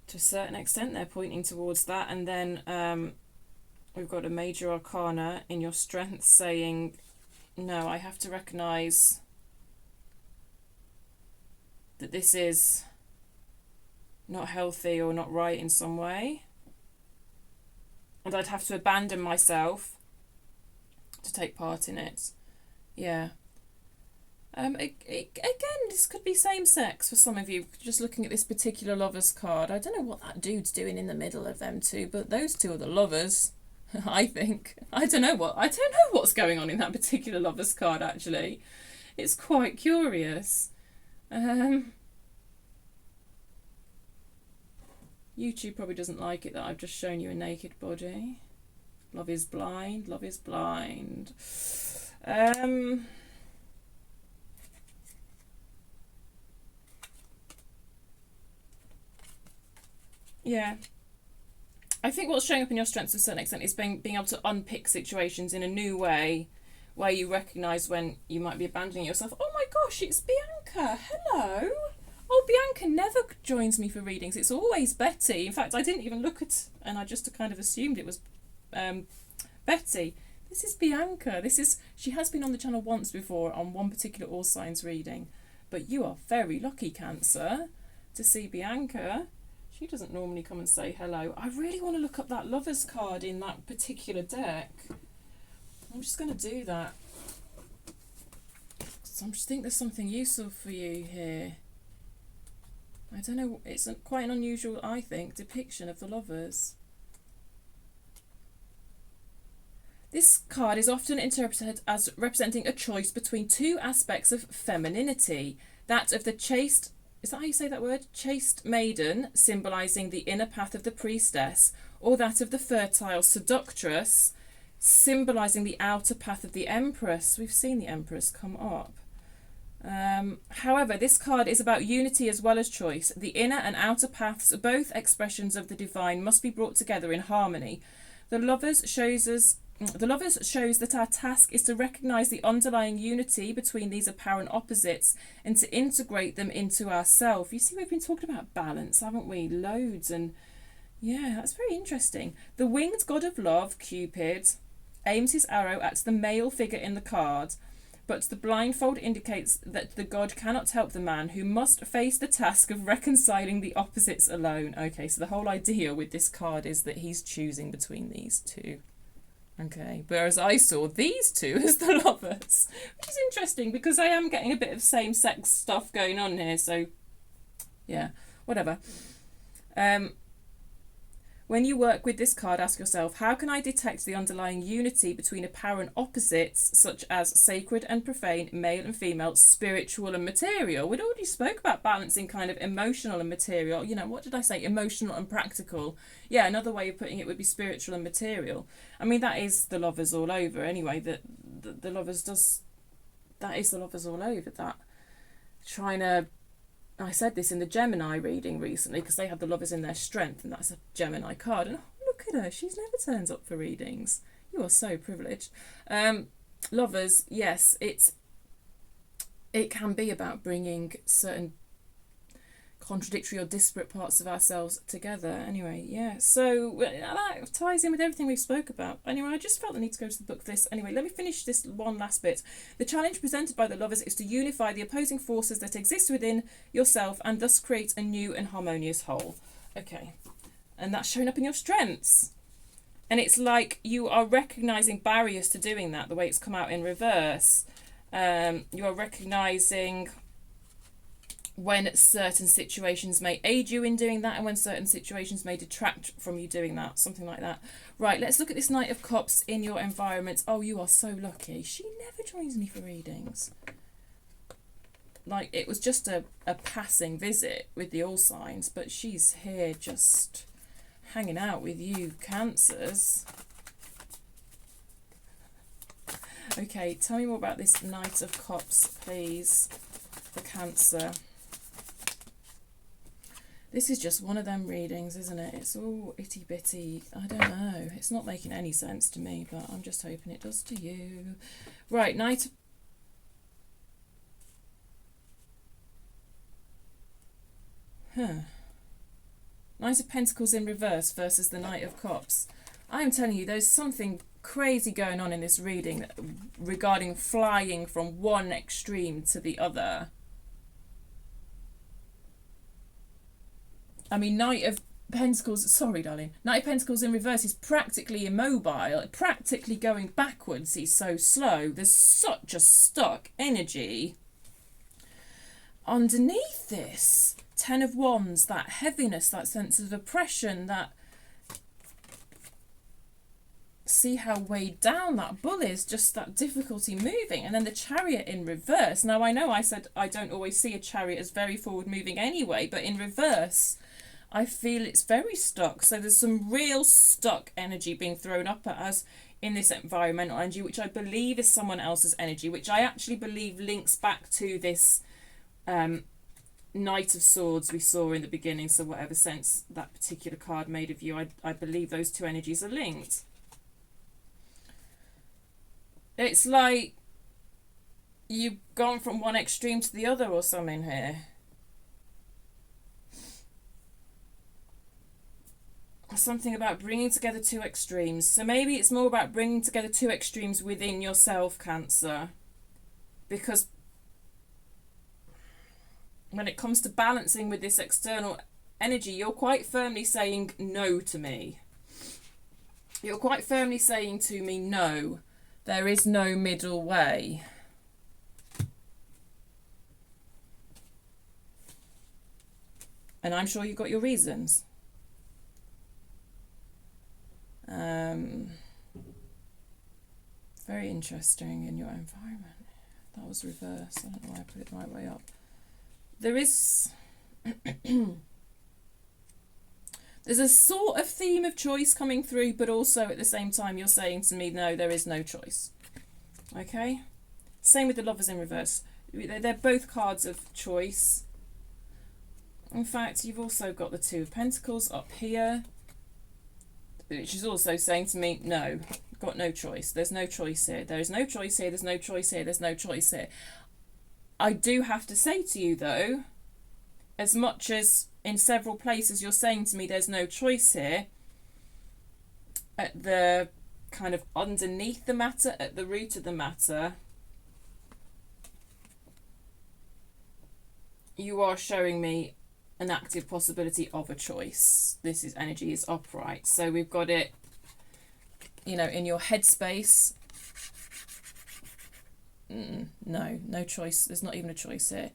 to a certain extent they're pointing towards that. And then we've got a major arcana in your strength saying, no, I have to recognize that this is not healthy or not right in some way, and I'd have to abandon myself to take part in it. Yeah. Again, this could be same sex for some of you. Just looking at this particular lovers card, I don't know what that dude's doing in the middle of them two, but those two are the lovers. I think. I don't know what's going on in that particular lovers card. Actually, it's quite curious. YouTube probably doesn't like it that I've just shown you a naked body. Love is blind. Love is blind. Yeah. I think what's showing up in your strengths to a certain extent is being able to unpick situations in a new way, where you recognise when you might be abandoning yourself. Oh my gosh, it's Bianca. Hello. Oh, Bianca never joins me for readings. It's always Betty. In fact, I didn't even look at, and I just kind of assumed it was Betty. This is Bianca. She has been on the channel once before on one particular All Signs reading, but you are very lucky, Cancer, to see Bianca. She doesn't normally come and say hello. I really want to look up that lovers card in that particular deck. I'm just going to do that. So I just think there's something useful for you here. I don't know, it's quite an unusual, I think, depiction of the lovers. This card is often interpreted as representing a choice between two aspects of femininity. That of the chaste, is that how you say that word? Chaste maiden, symbolising the inner path of the priestess, or that of the fertile seductress, symbolising the outer path of the empress. We've seen the empress come up. However, this card is about unity as well as choice. The inner and outer paths, both expressions of the divine, must be brought together in harmony. The lovers shows that our task is to recognise the underlying unity between these apparent opposites and to integrate them into ourselves. You see, we've been talking about balance, haven't we? Loads. And yeah, that's very interesting. The winged god of love, Cupid, aims his arrow at the male figure in the card, but the blindfold indicates that the god cannot help the man, who must face the task of reconciling the opposites alone. Okay, so the whole idea with this card is that he's choosing between these two. Okay, whereas I saw these two as the lovers, which is interesting because I am getting a bit of same-sex stuff going on here, so yeah, whatever. When you work with this card, ask yourself, how can I detect the underlying unity between apparent opposites, such as sacred and profane, male and female, spiritual and material? We'd already spoke about balancing kind of emotional and material. You know, what did I say? Emotional and practical. Yeah, another way of putting it would be spiritual and material. I mean, that is the lovers all over anyway. The lovers that is the lovers all over. That trying to... I said this in the Gemini reading recently because they have the lovers in their strength, and that's a Gemini card. And oh, look at her, she's never turns up for readings. You are so privileged. Lovers, yes, it can be about bringing certain contradictory or disparate parts of ourselves together. Anyway, yeah, so that ties in with everything we spoke about. Anyway, I just felt the need to go to the book for this. Anyway, let me finish this one last bit. The challenge presented by the lovers is to unify the opposing forces that exist within yourself and thus create a new and harmonious whole. Okay, and that's showing up in your strengths. And it's like you are recognising barriers to doing that, the way it's come out in reverse. You are recognising when certain situations may aid you in doing that and when certain situations may detract from you doing that, something like that. Right, let's look at this Knight of Cups in your environment. Oh, you are so lucky. She never joins me for readings. Like, it was just a passing visit with the All Signs, but she's here just hanging out with you, Cancers. Okay, tell me more about this Knight of Cups, please, for Cancer. This is just one of them readings, isn't it? It's all itty-bitty. I don't know. It's not making any sense to me, but I'm just hoping it does to you. Right, Knight of Pentacles in reverse versus the Knight of Cups. I am telling you, there's something crazy going on in this reading regarding flying from one extreme to the other. I mean, Knight of Pentacles, sorry darling, Knight of Pentacles in reverse is practically immobile, practically going backwards. He's so slow. There's such a stuck energy. underneath this, 10 of Wands, that heaviness, that sense of oppression, that, see how weighed down that bull is, just that difficulty moving. And then the Chariot in reverse. Now, I know I said I don't always see a Chariot as very forward moving anyway, but in reverse, I feel it's very stuck. So there's some real stuck energy being thrown up at us in this environmental energy, which I believe is someone else's energy, which I actually believe links back to this Knight of Swords we saw in the beginning. So whatever sense that particular card made of you, I believe those two energies are linked. It's like you've gone from one extreme to the other or something here. Something about bringing together two extremes. So maybe it's more about bringing together two extremes within yourself, Cancer. Because when it comes to balancing with this external energy, you're quite firmly saying no to me. You're quite firmly saying to me, no, there is no middle way. And I'm sure you've got your reasons. Very interesting in your environment. That was reverse. I don't know why I put it the right way up. There is there's a sort of theme of choice coming through, but also at the same time you're saying to me, no, there is no choice. Okay? Same with the Lovers in reverse. They're both cards of choice. In fact, you've also got the Two of Pentacles up here, which is also saying to me, no, got no choice. There's no choice here. There is no choice here. There's no choice here. There's no choice here. I do have to say to you, though, as much as in several places you're saying to me there's no choice here, at the kind of underneath the matter, at the root of the matter, you are showing me an active possibility of a choice. This is energy is upright. So we've got it, you know, in your headspace. No choice. There's not even a choice here.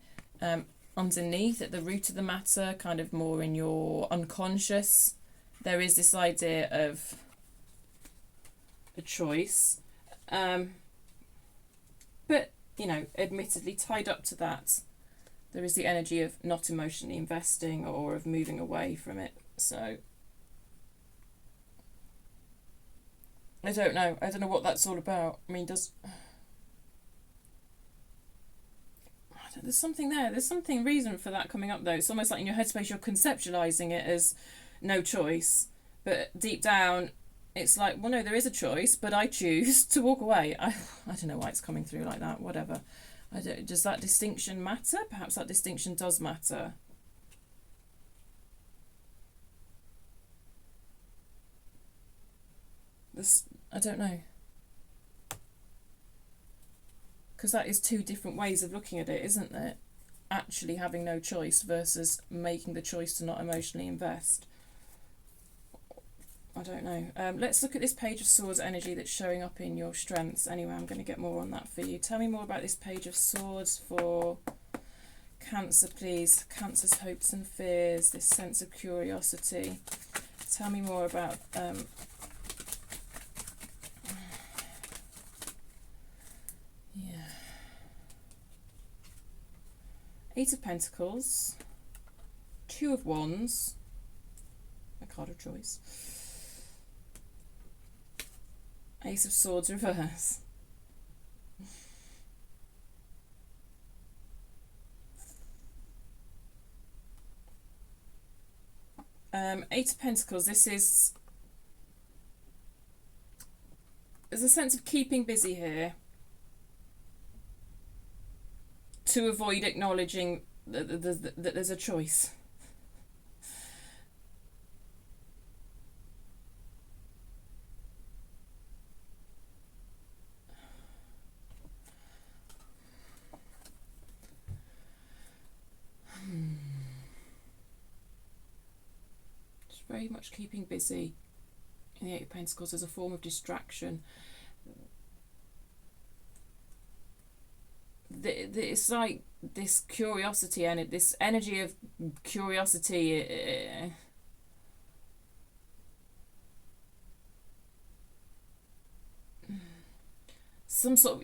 Underneath, at the root of the matter, kind of more in your unconscious, there is this idea of a choice. But, you know, admittedly tied up to that, there is the energy of not emotionally investing or of moving away from it. So I don't know. I don't know what that's all about. I mean, there's something there. There's something reason for that coming up, though. It's almost like in your headspace you're conceptualizing it as no choice, but deep down it's like, well, no, there is a choice, but I choose to walk away. I don't know why it's coming through like that. Whatever. Does that distinction matter? Perhaps that distinction does matter. I don't know. Because that is two different ways of looking at it, isn't it? Actually having no choice versus making the choice to not emotionally invest. I don't know. Let's look at this Page of Swords energy that's showing up in your strengths. Anyway, I'm going to get more on that for you. Tell me more about this Page of Swords for Cancer, please. Cancer's hopes and fears, this sense of curiosity. Tell me more about... Eight of Pentacles, Two of Wands, a card of choice, Ace of Swords reverse, Eight of Pentacles. There's a sense of keeping busy here, to avoid acknowledging that there's a choice. Just very much keeping busy in the Eight of Pentacles as a form of distraction. it's like this curiosity and this energy of curiosity. Some sort of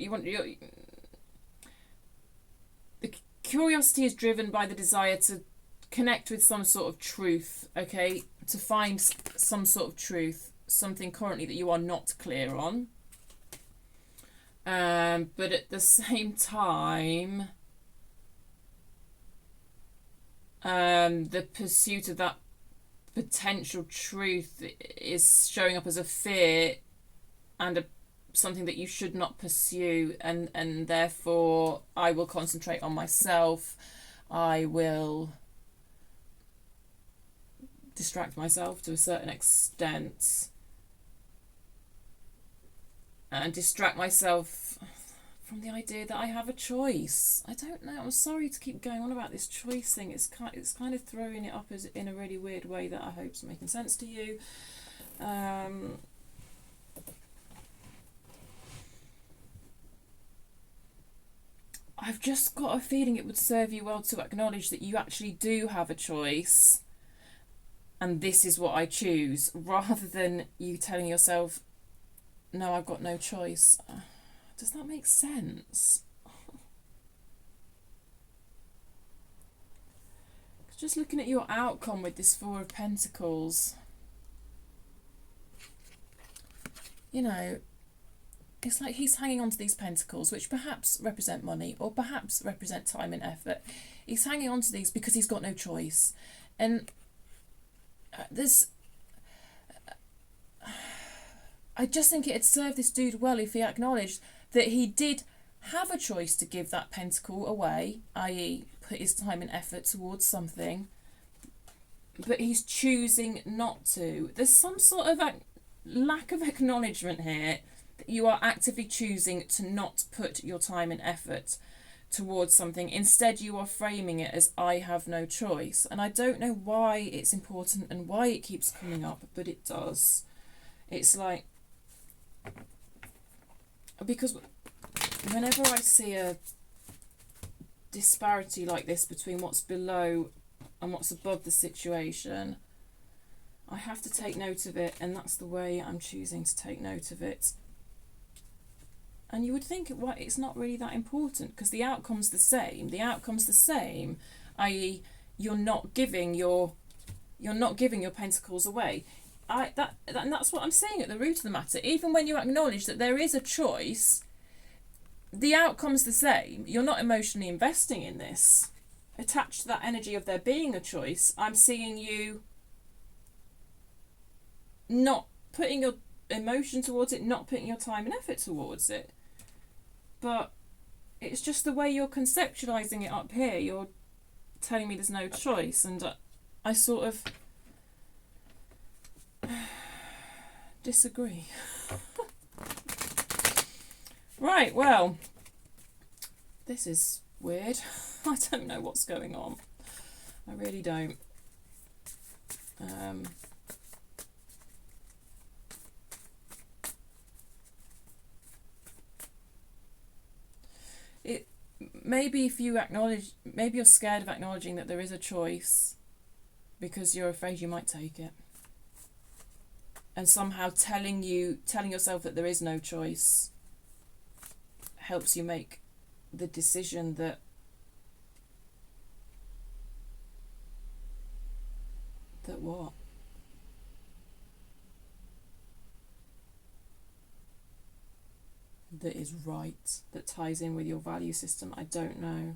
the curiosity is driven by the desire to connect with some sort of truth, okay, to find some sort of truth, something currently that you are not clear on, but at the same time, the pursuit of that potential truth is showing up as a fear and something that you should not pursue, and therefore I will concentrate on myself. I will distract myself to a certain extent and distract myself from the idea that I have a choice. I don't know. I'm sorry to keep going on about this choice thing. It's kind of throwing it up as in a really weird way that I hope is making sense to you. I've just got a feeling it would serve you well to acknowledge that you actually do have a choice and this is what I choose, rather than you telling yourself, no, I've got no choice. Does that make sense? Just looking at your outcome with this Four of Pentacles, you know, it's like he's hanging on to these pentacles, which perhaps represent money or perhaps represent time and effort. He's hanging on to these because he's got no choice. And I just think it'd serve this dude well if he acknowledged that he did have a choice to give that pentacle away, i.e. put his time and effort towards something, but he's choosing not to. There's some sort of lack of acknowledgement here that you are actively choosing to not put your time and effort towards something. Instead, you are framing it as I have no choice. And I don't know why it's important and why it keeps coming up, but it does. It's like, because whenever I see a disparity like this between what's below and what's above the situation, I have to take note of it, and that's the way I'm choosing to take note of it. And you would think it's not really that important because the outcome's the same. The outcome's the same, i.e., you're not giving your pentacles away. And that's what I'm saying at the root of the matter. Even when you acknowledge that there is a choice, the outcome's the same. You're not emotionally investing in this. Attached to that energy of there being a choice, I'm seeing you not putting your emotion towards it, not putting your time and effort towards it. But it's just the way you're conceptualizing it up here. You're telling me there's no choice, and I sort of disagree. Right, well, this is weird. I don't know what's going on. I really don't. Maybe if you acknowledge, maybe you're scared of acknowledging that there is a choice because you're afraid you might take it. And somehow telling yourself that there is no choice helps you make the decision that what? That is right, that ties in with your value system. I don't know.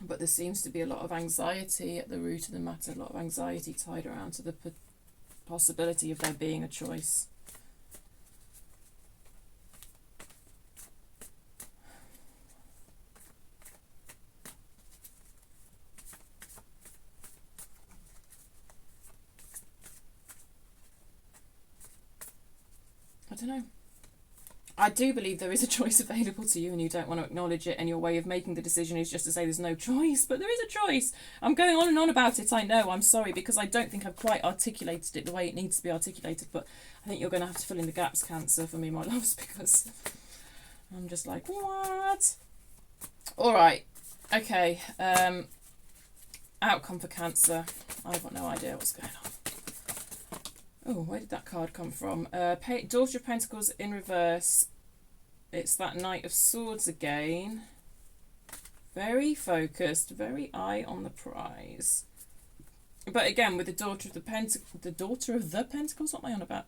But there seems to be a lot of anxiety at the root of the matter, a lot of anxiety tied around to the possibility of there being a choice. I don't know. I do believe there is a choice available to you and you don't want to acknowledge it, and your way of making the decision is just to say there's no choice, but there is a choice. I'm going on and on about it, I know, I'm sorry, because I don't think I've quite articulated it the way it needs to be articulated, but I think you're going to have to fill in the gaps, Cancer, for me, my loves, because I'm just like, what? All right. Okay. Outcome for Cancer. I've got no idea what's going on. Oh, where did that card come from? Daughter of Pentacles in reverse. It's that Knight of Swords again. Very focused, very eye on the prize. But again, with the Daughter of the Pentacles, what am I on about?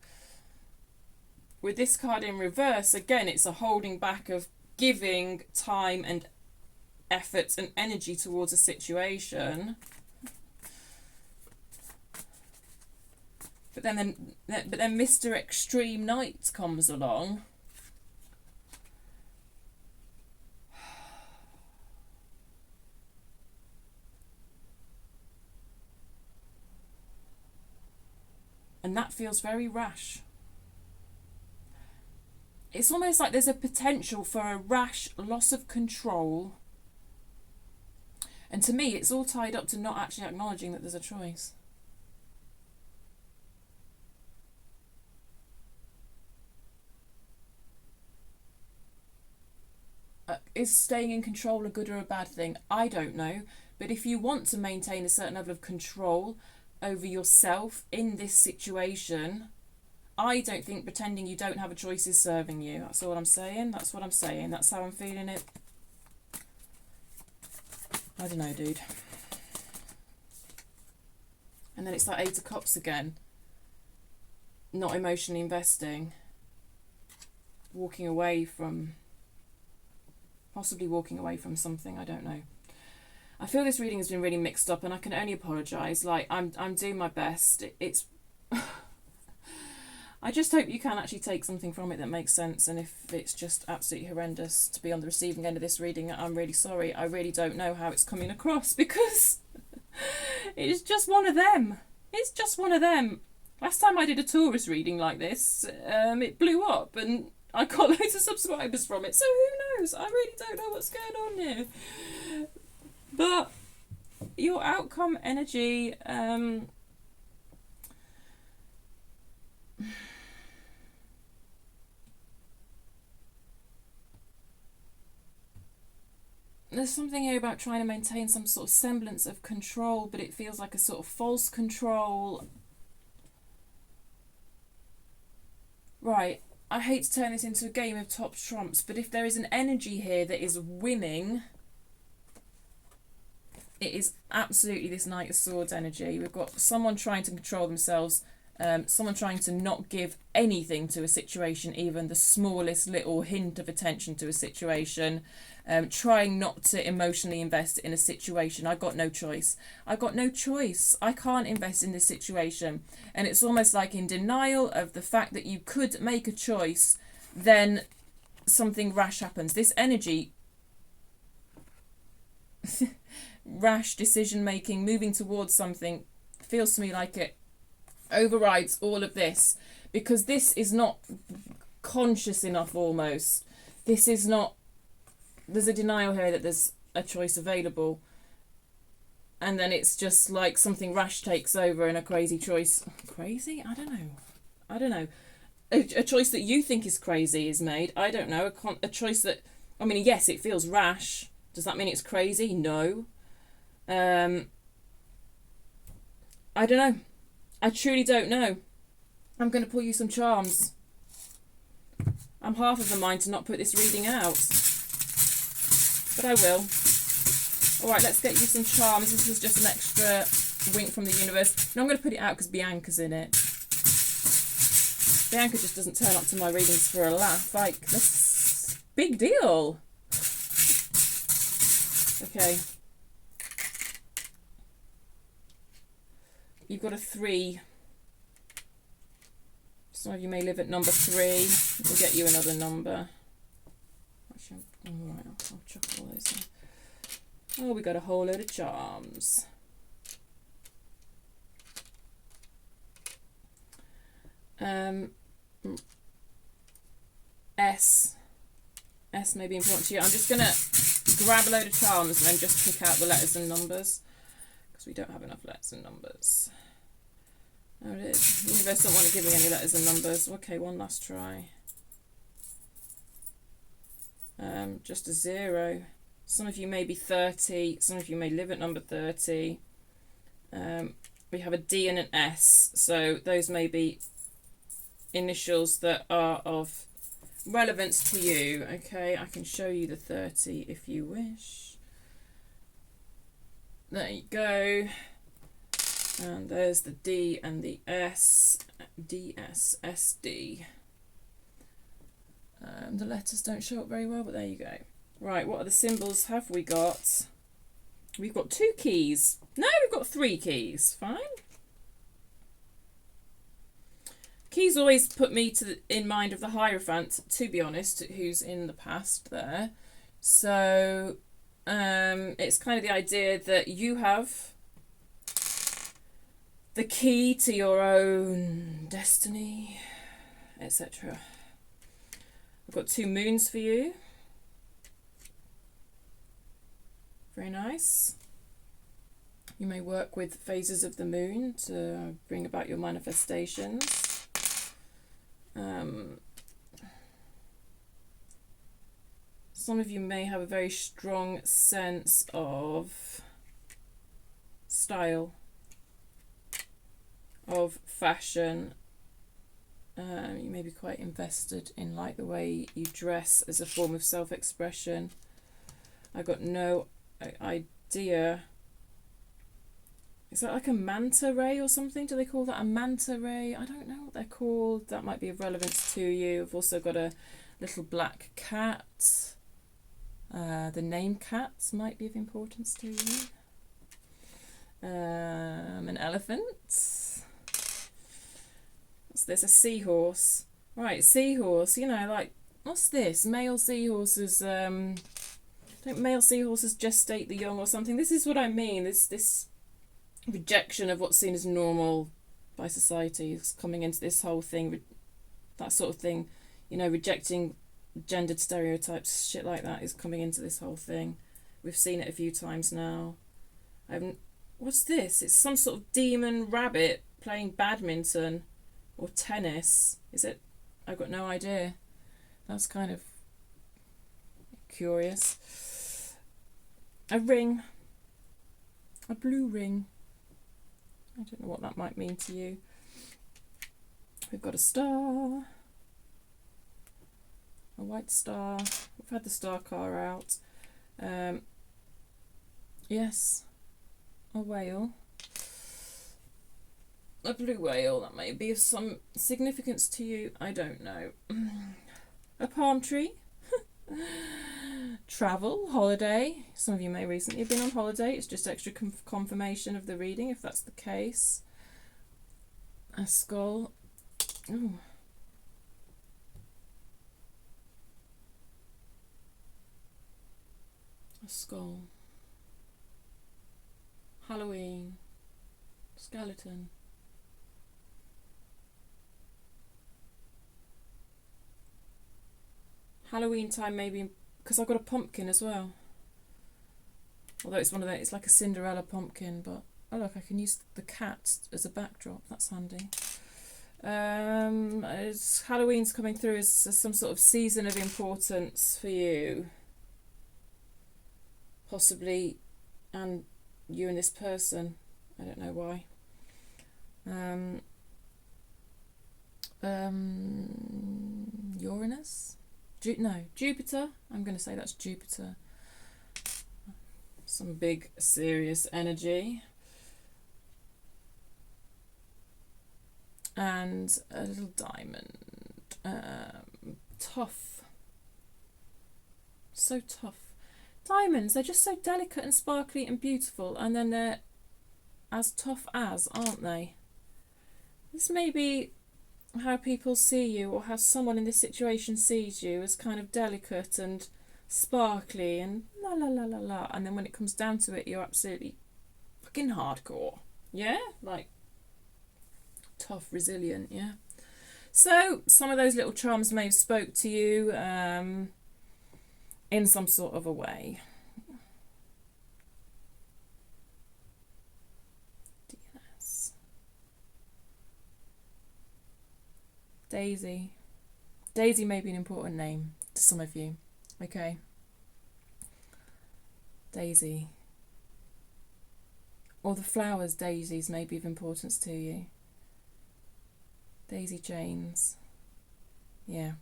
With this card in reverse, again, it's a holding back of giving time and effort and energy towards a situation. But then Mr. Extreme Knight comes along. And that feels very rash. It's almost like there's a potential for a rash loss of control. And to me, it's all tied up to not actually acknowledging that there's a choice. Is staying in control a good or a bad thing? I don't know. But if you want to maintain a certain level of control over yourself in this situation, I don't think pretending you don't have a choice is serving you. That's all I'm saying. That's what I'm saying. That's how I'm feeling it. I don't know, dude. And then it's that Eight of Cups again. Not emotionally investing. Walking away from... Possibly walking away from something. I don't know. I feel this reading has been really mixed up, and I can only apologise. Like, I'm doing my best. It's... I just hope you can actually take something from it that makes sense, and if it's just absolutely horrendous to be on the receiving end of this reading, I'm really sorry. I really don't know how it's coming across, because it's just one of them. It's just one of them. Last time I did a Taurus reading like this, it blew up, and I got loads of subscribers from it, so who knows? I really don't know what's going on here. But your outcome energy... There's something here about trying to maintain some sort of semblance of control, but it feels like a sort of false control. Right, I hate to turn this into a game of top trumps, but if there is an energy here that is winning, it is absolutely this Knight of Swords energy. We've got someone trying to control themselves, someone trying to not give anything to a situation, even the smallest little hint of attention to a situation, trying not to emotionally invest in a situation. I got no choice. I got no choice. I can't invest in this situation. And it's almost like in denial of the fact that you could make a choice, then something rash happens. This energy, rash decision making, moving towards something, feels to me like it overrides all of this, because this is not conscious enough almost. This is not... There's a denial here that there's a choice available, and then it's just like something rash takes over and a crazy choice... Crazy? I don't know. A choice that you think is crazy is made. I don't know. A choice that... I mean, yes, it feels rash. Does that mean it's crazy? No. I don't know. I truly don't know. I'm going to pull you some charms. I'm half of a mind to not put this reading out, but I will. Alright, let's get you some charms. This is just an extra wink from the universe. No, I'm going to put it out because Bianca's in it. Bianca just doesn't turn up to my readings for a laugh. Like, that's big deal. Okay. You've got a 3. Some of you may live at number 3. We'll get you another number. Actually, alright, I'll chuck all those in. Oh, we got a whole load of charms. S may be important to you. I'm just going to grab a load of charms and then just pick out the letters and numbers, because we don't have enough letters and numbers. There it is. The universe don't want to give me any letters and numbers. Okay, one last try. Just a 0. Some of you may be 30. Some of you may live at number 30. We have a D and an S. So those may be initials that are of relevance to you. Okay, I can show you the 30 if you wish. There you go. And there's the D and the S. DS, SD. The letters don't show up very well, but there you go. Right, what other symbols have we got? We've got 2 keys. No, we've got 3 keys. Fine. Keys always put me in mind of the Hierophant, to be honest, who's in the past there. So it's kind of the idea that you have the key to your own destiny, etc. I've got 2 moons for you. Very nice. You may work with phases of the moon to bring about your manifestations. Some of you may have a very strong sense of style, of fashion. You may be quite invested in like the way you dress as a form of self-expression. I got no idea. Is that like a manta ray or something? Do they call that a manta ray? I don't know what they're called. That might be of relevance to you. I've also got a little black cat. The name Cats might be of importance to you. An elephant. What's this? A seahorse. Right, seahorse. You know, like, what's this? Male seahorses. Don't male seahorses gestate the young or something? This is what I mean. This rejection of what's seen as normal by society is coming into this whole thing. That sort of thing. You know, rejecting gendered stereotypes, shit like that is coming into this whole thing. We've seen it a few times now. What's this? It's some sort of demon rabbit playing badminton or tennis. Is it? I've got no idea. That's kind of curious. A ring. A blue ring. I don't know what that might mean to you. We've got a star. A white star. We've had the star car out. Yes. A whale. A blue whale. That may be of some significance to you. I don't know. A palm tree. Travel. Holiday. Some of you may recently have been on holiday. It's just extra confirmation of the reading if that's the case. A skull. Ooh. A skull. Halloween. Skeleton. Halloween time maybe, because I've got a pumpkin as well. Although it's one of the, it's like a Cinderella pumpkin, but oh look, I can use the cat as a backdrop. That's handy. Halloween's coming through as some sort of season of importance for you. Possibly, and you and this person. I don't know why. Uranus? Jupiter. I'm going to say that's Jupiter. Some big, serious energy. And a little diamond. Tough. So tough. Diamonds, they're just so delicate and sparkly and beautiful, and then they're as tough as, aren't they? This may be how people see you, or how someone in this situation sees you, as kind of delicate and sparkly and la la la la la, and then when it comes down to it, you're absolutely fucking hardcore. Yeah? Like, tough, resilient, yeah? So, some of those little charms may have spoke to you, in some sort of a way. DNS. Daisy. Daisy may be an important name to some of you. Okay. Daisy. Or the flowers, daisies, may be of importance to you. Daisy chains. Yeah.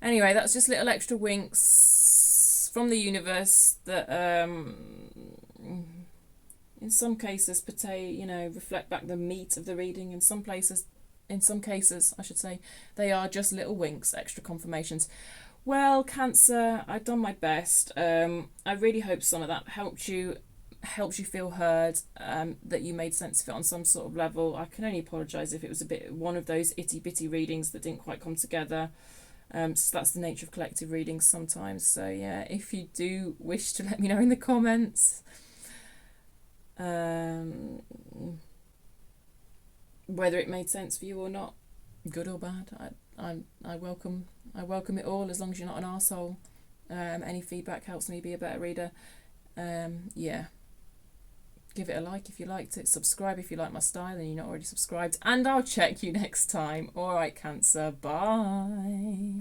Anyway, that's just little extra winks from the universe that in some cases reflect back the meat of the reading. In some cases, I should say, they are just little winks, extra confirmations. Well, Cancer, I've done my best. I really hope some of that helps you feel heard, that you made sense of it on some sort of level. I can only apologise if it was one of those itty bitty readings that didn't quite come together. So that's the nature of collective readings sometimes. So yeah, if you do wish to let me know in the comments whether it made sense for you or not, good or bad, I welcome it all, as long as you're not an arsehole. Any feedback helps me be a better reader. Yeah. Give it a like if you liked it. Subscribe if you like my style and you're not already subscribed. And I'll check you next time. Alright, Cancer. Bye.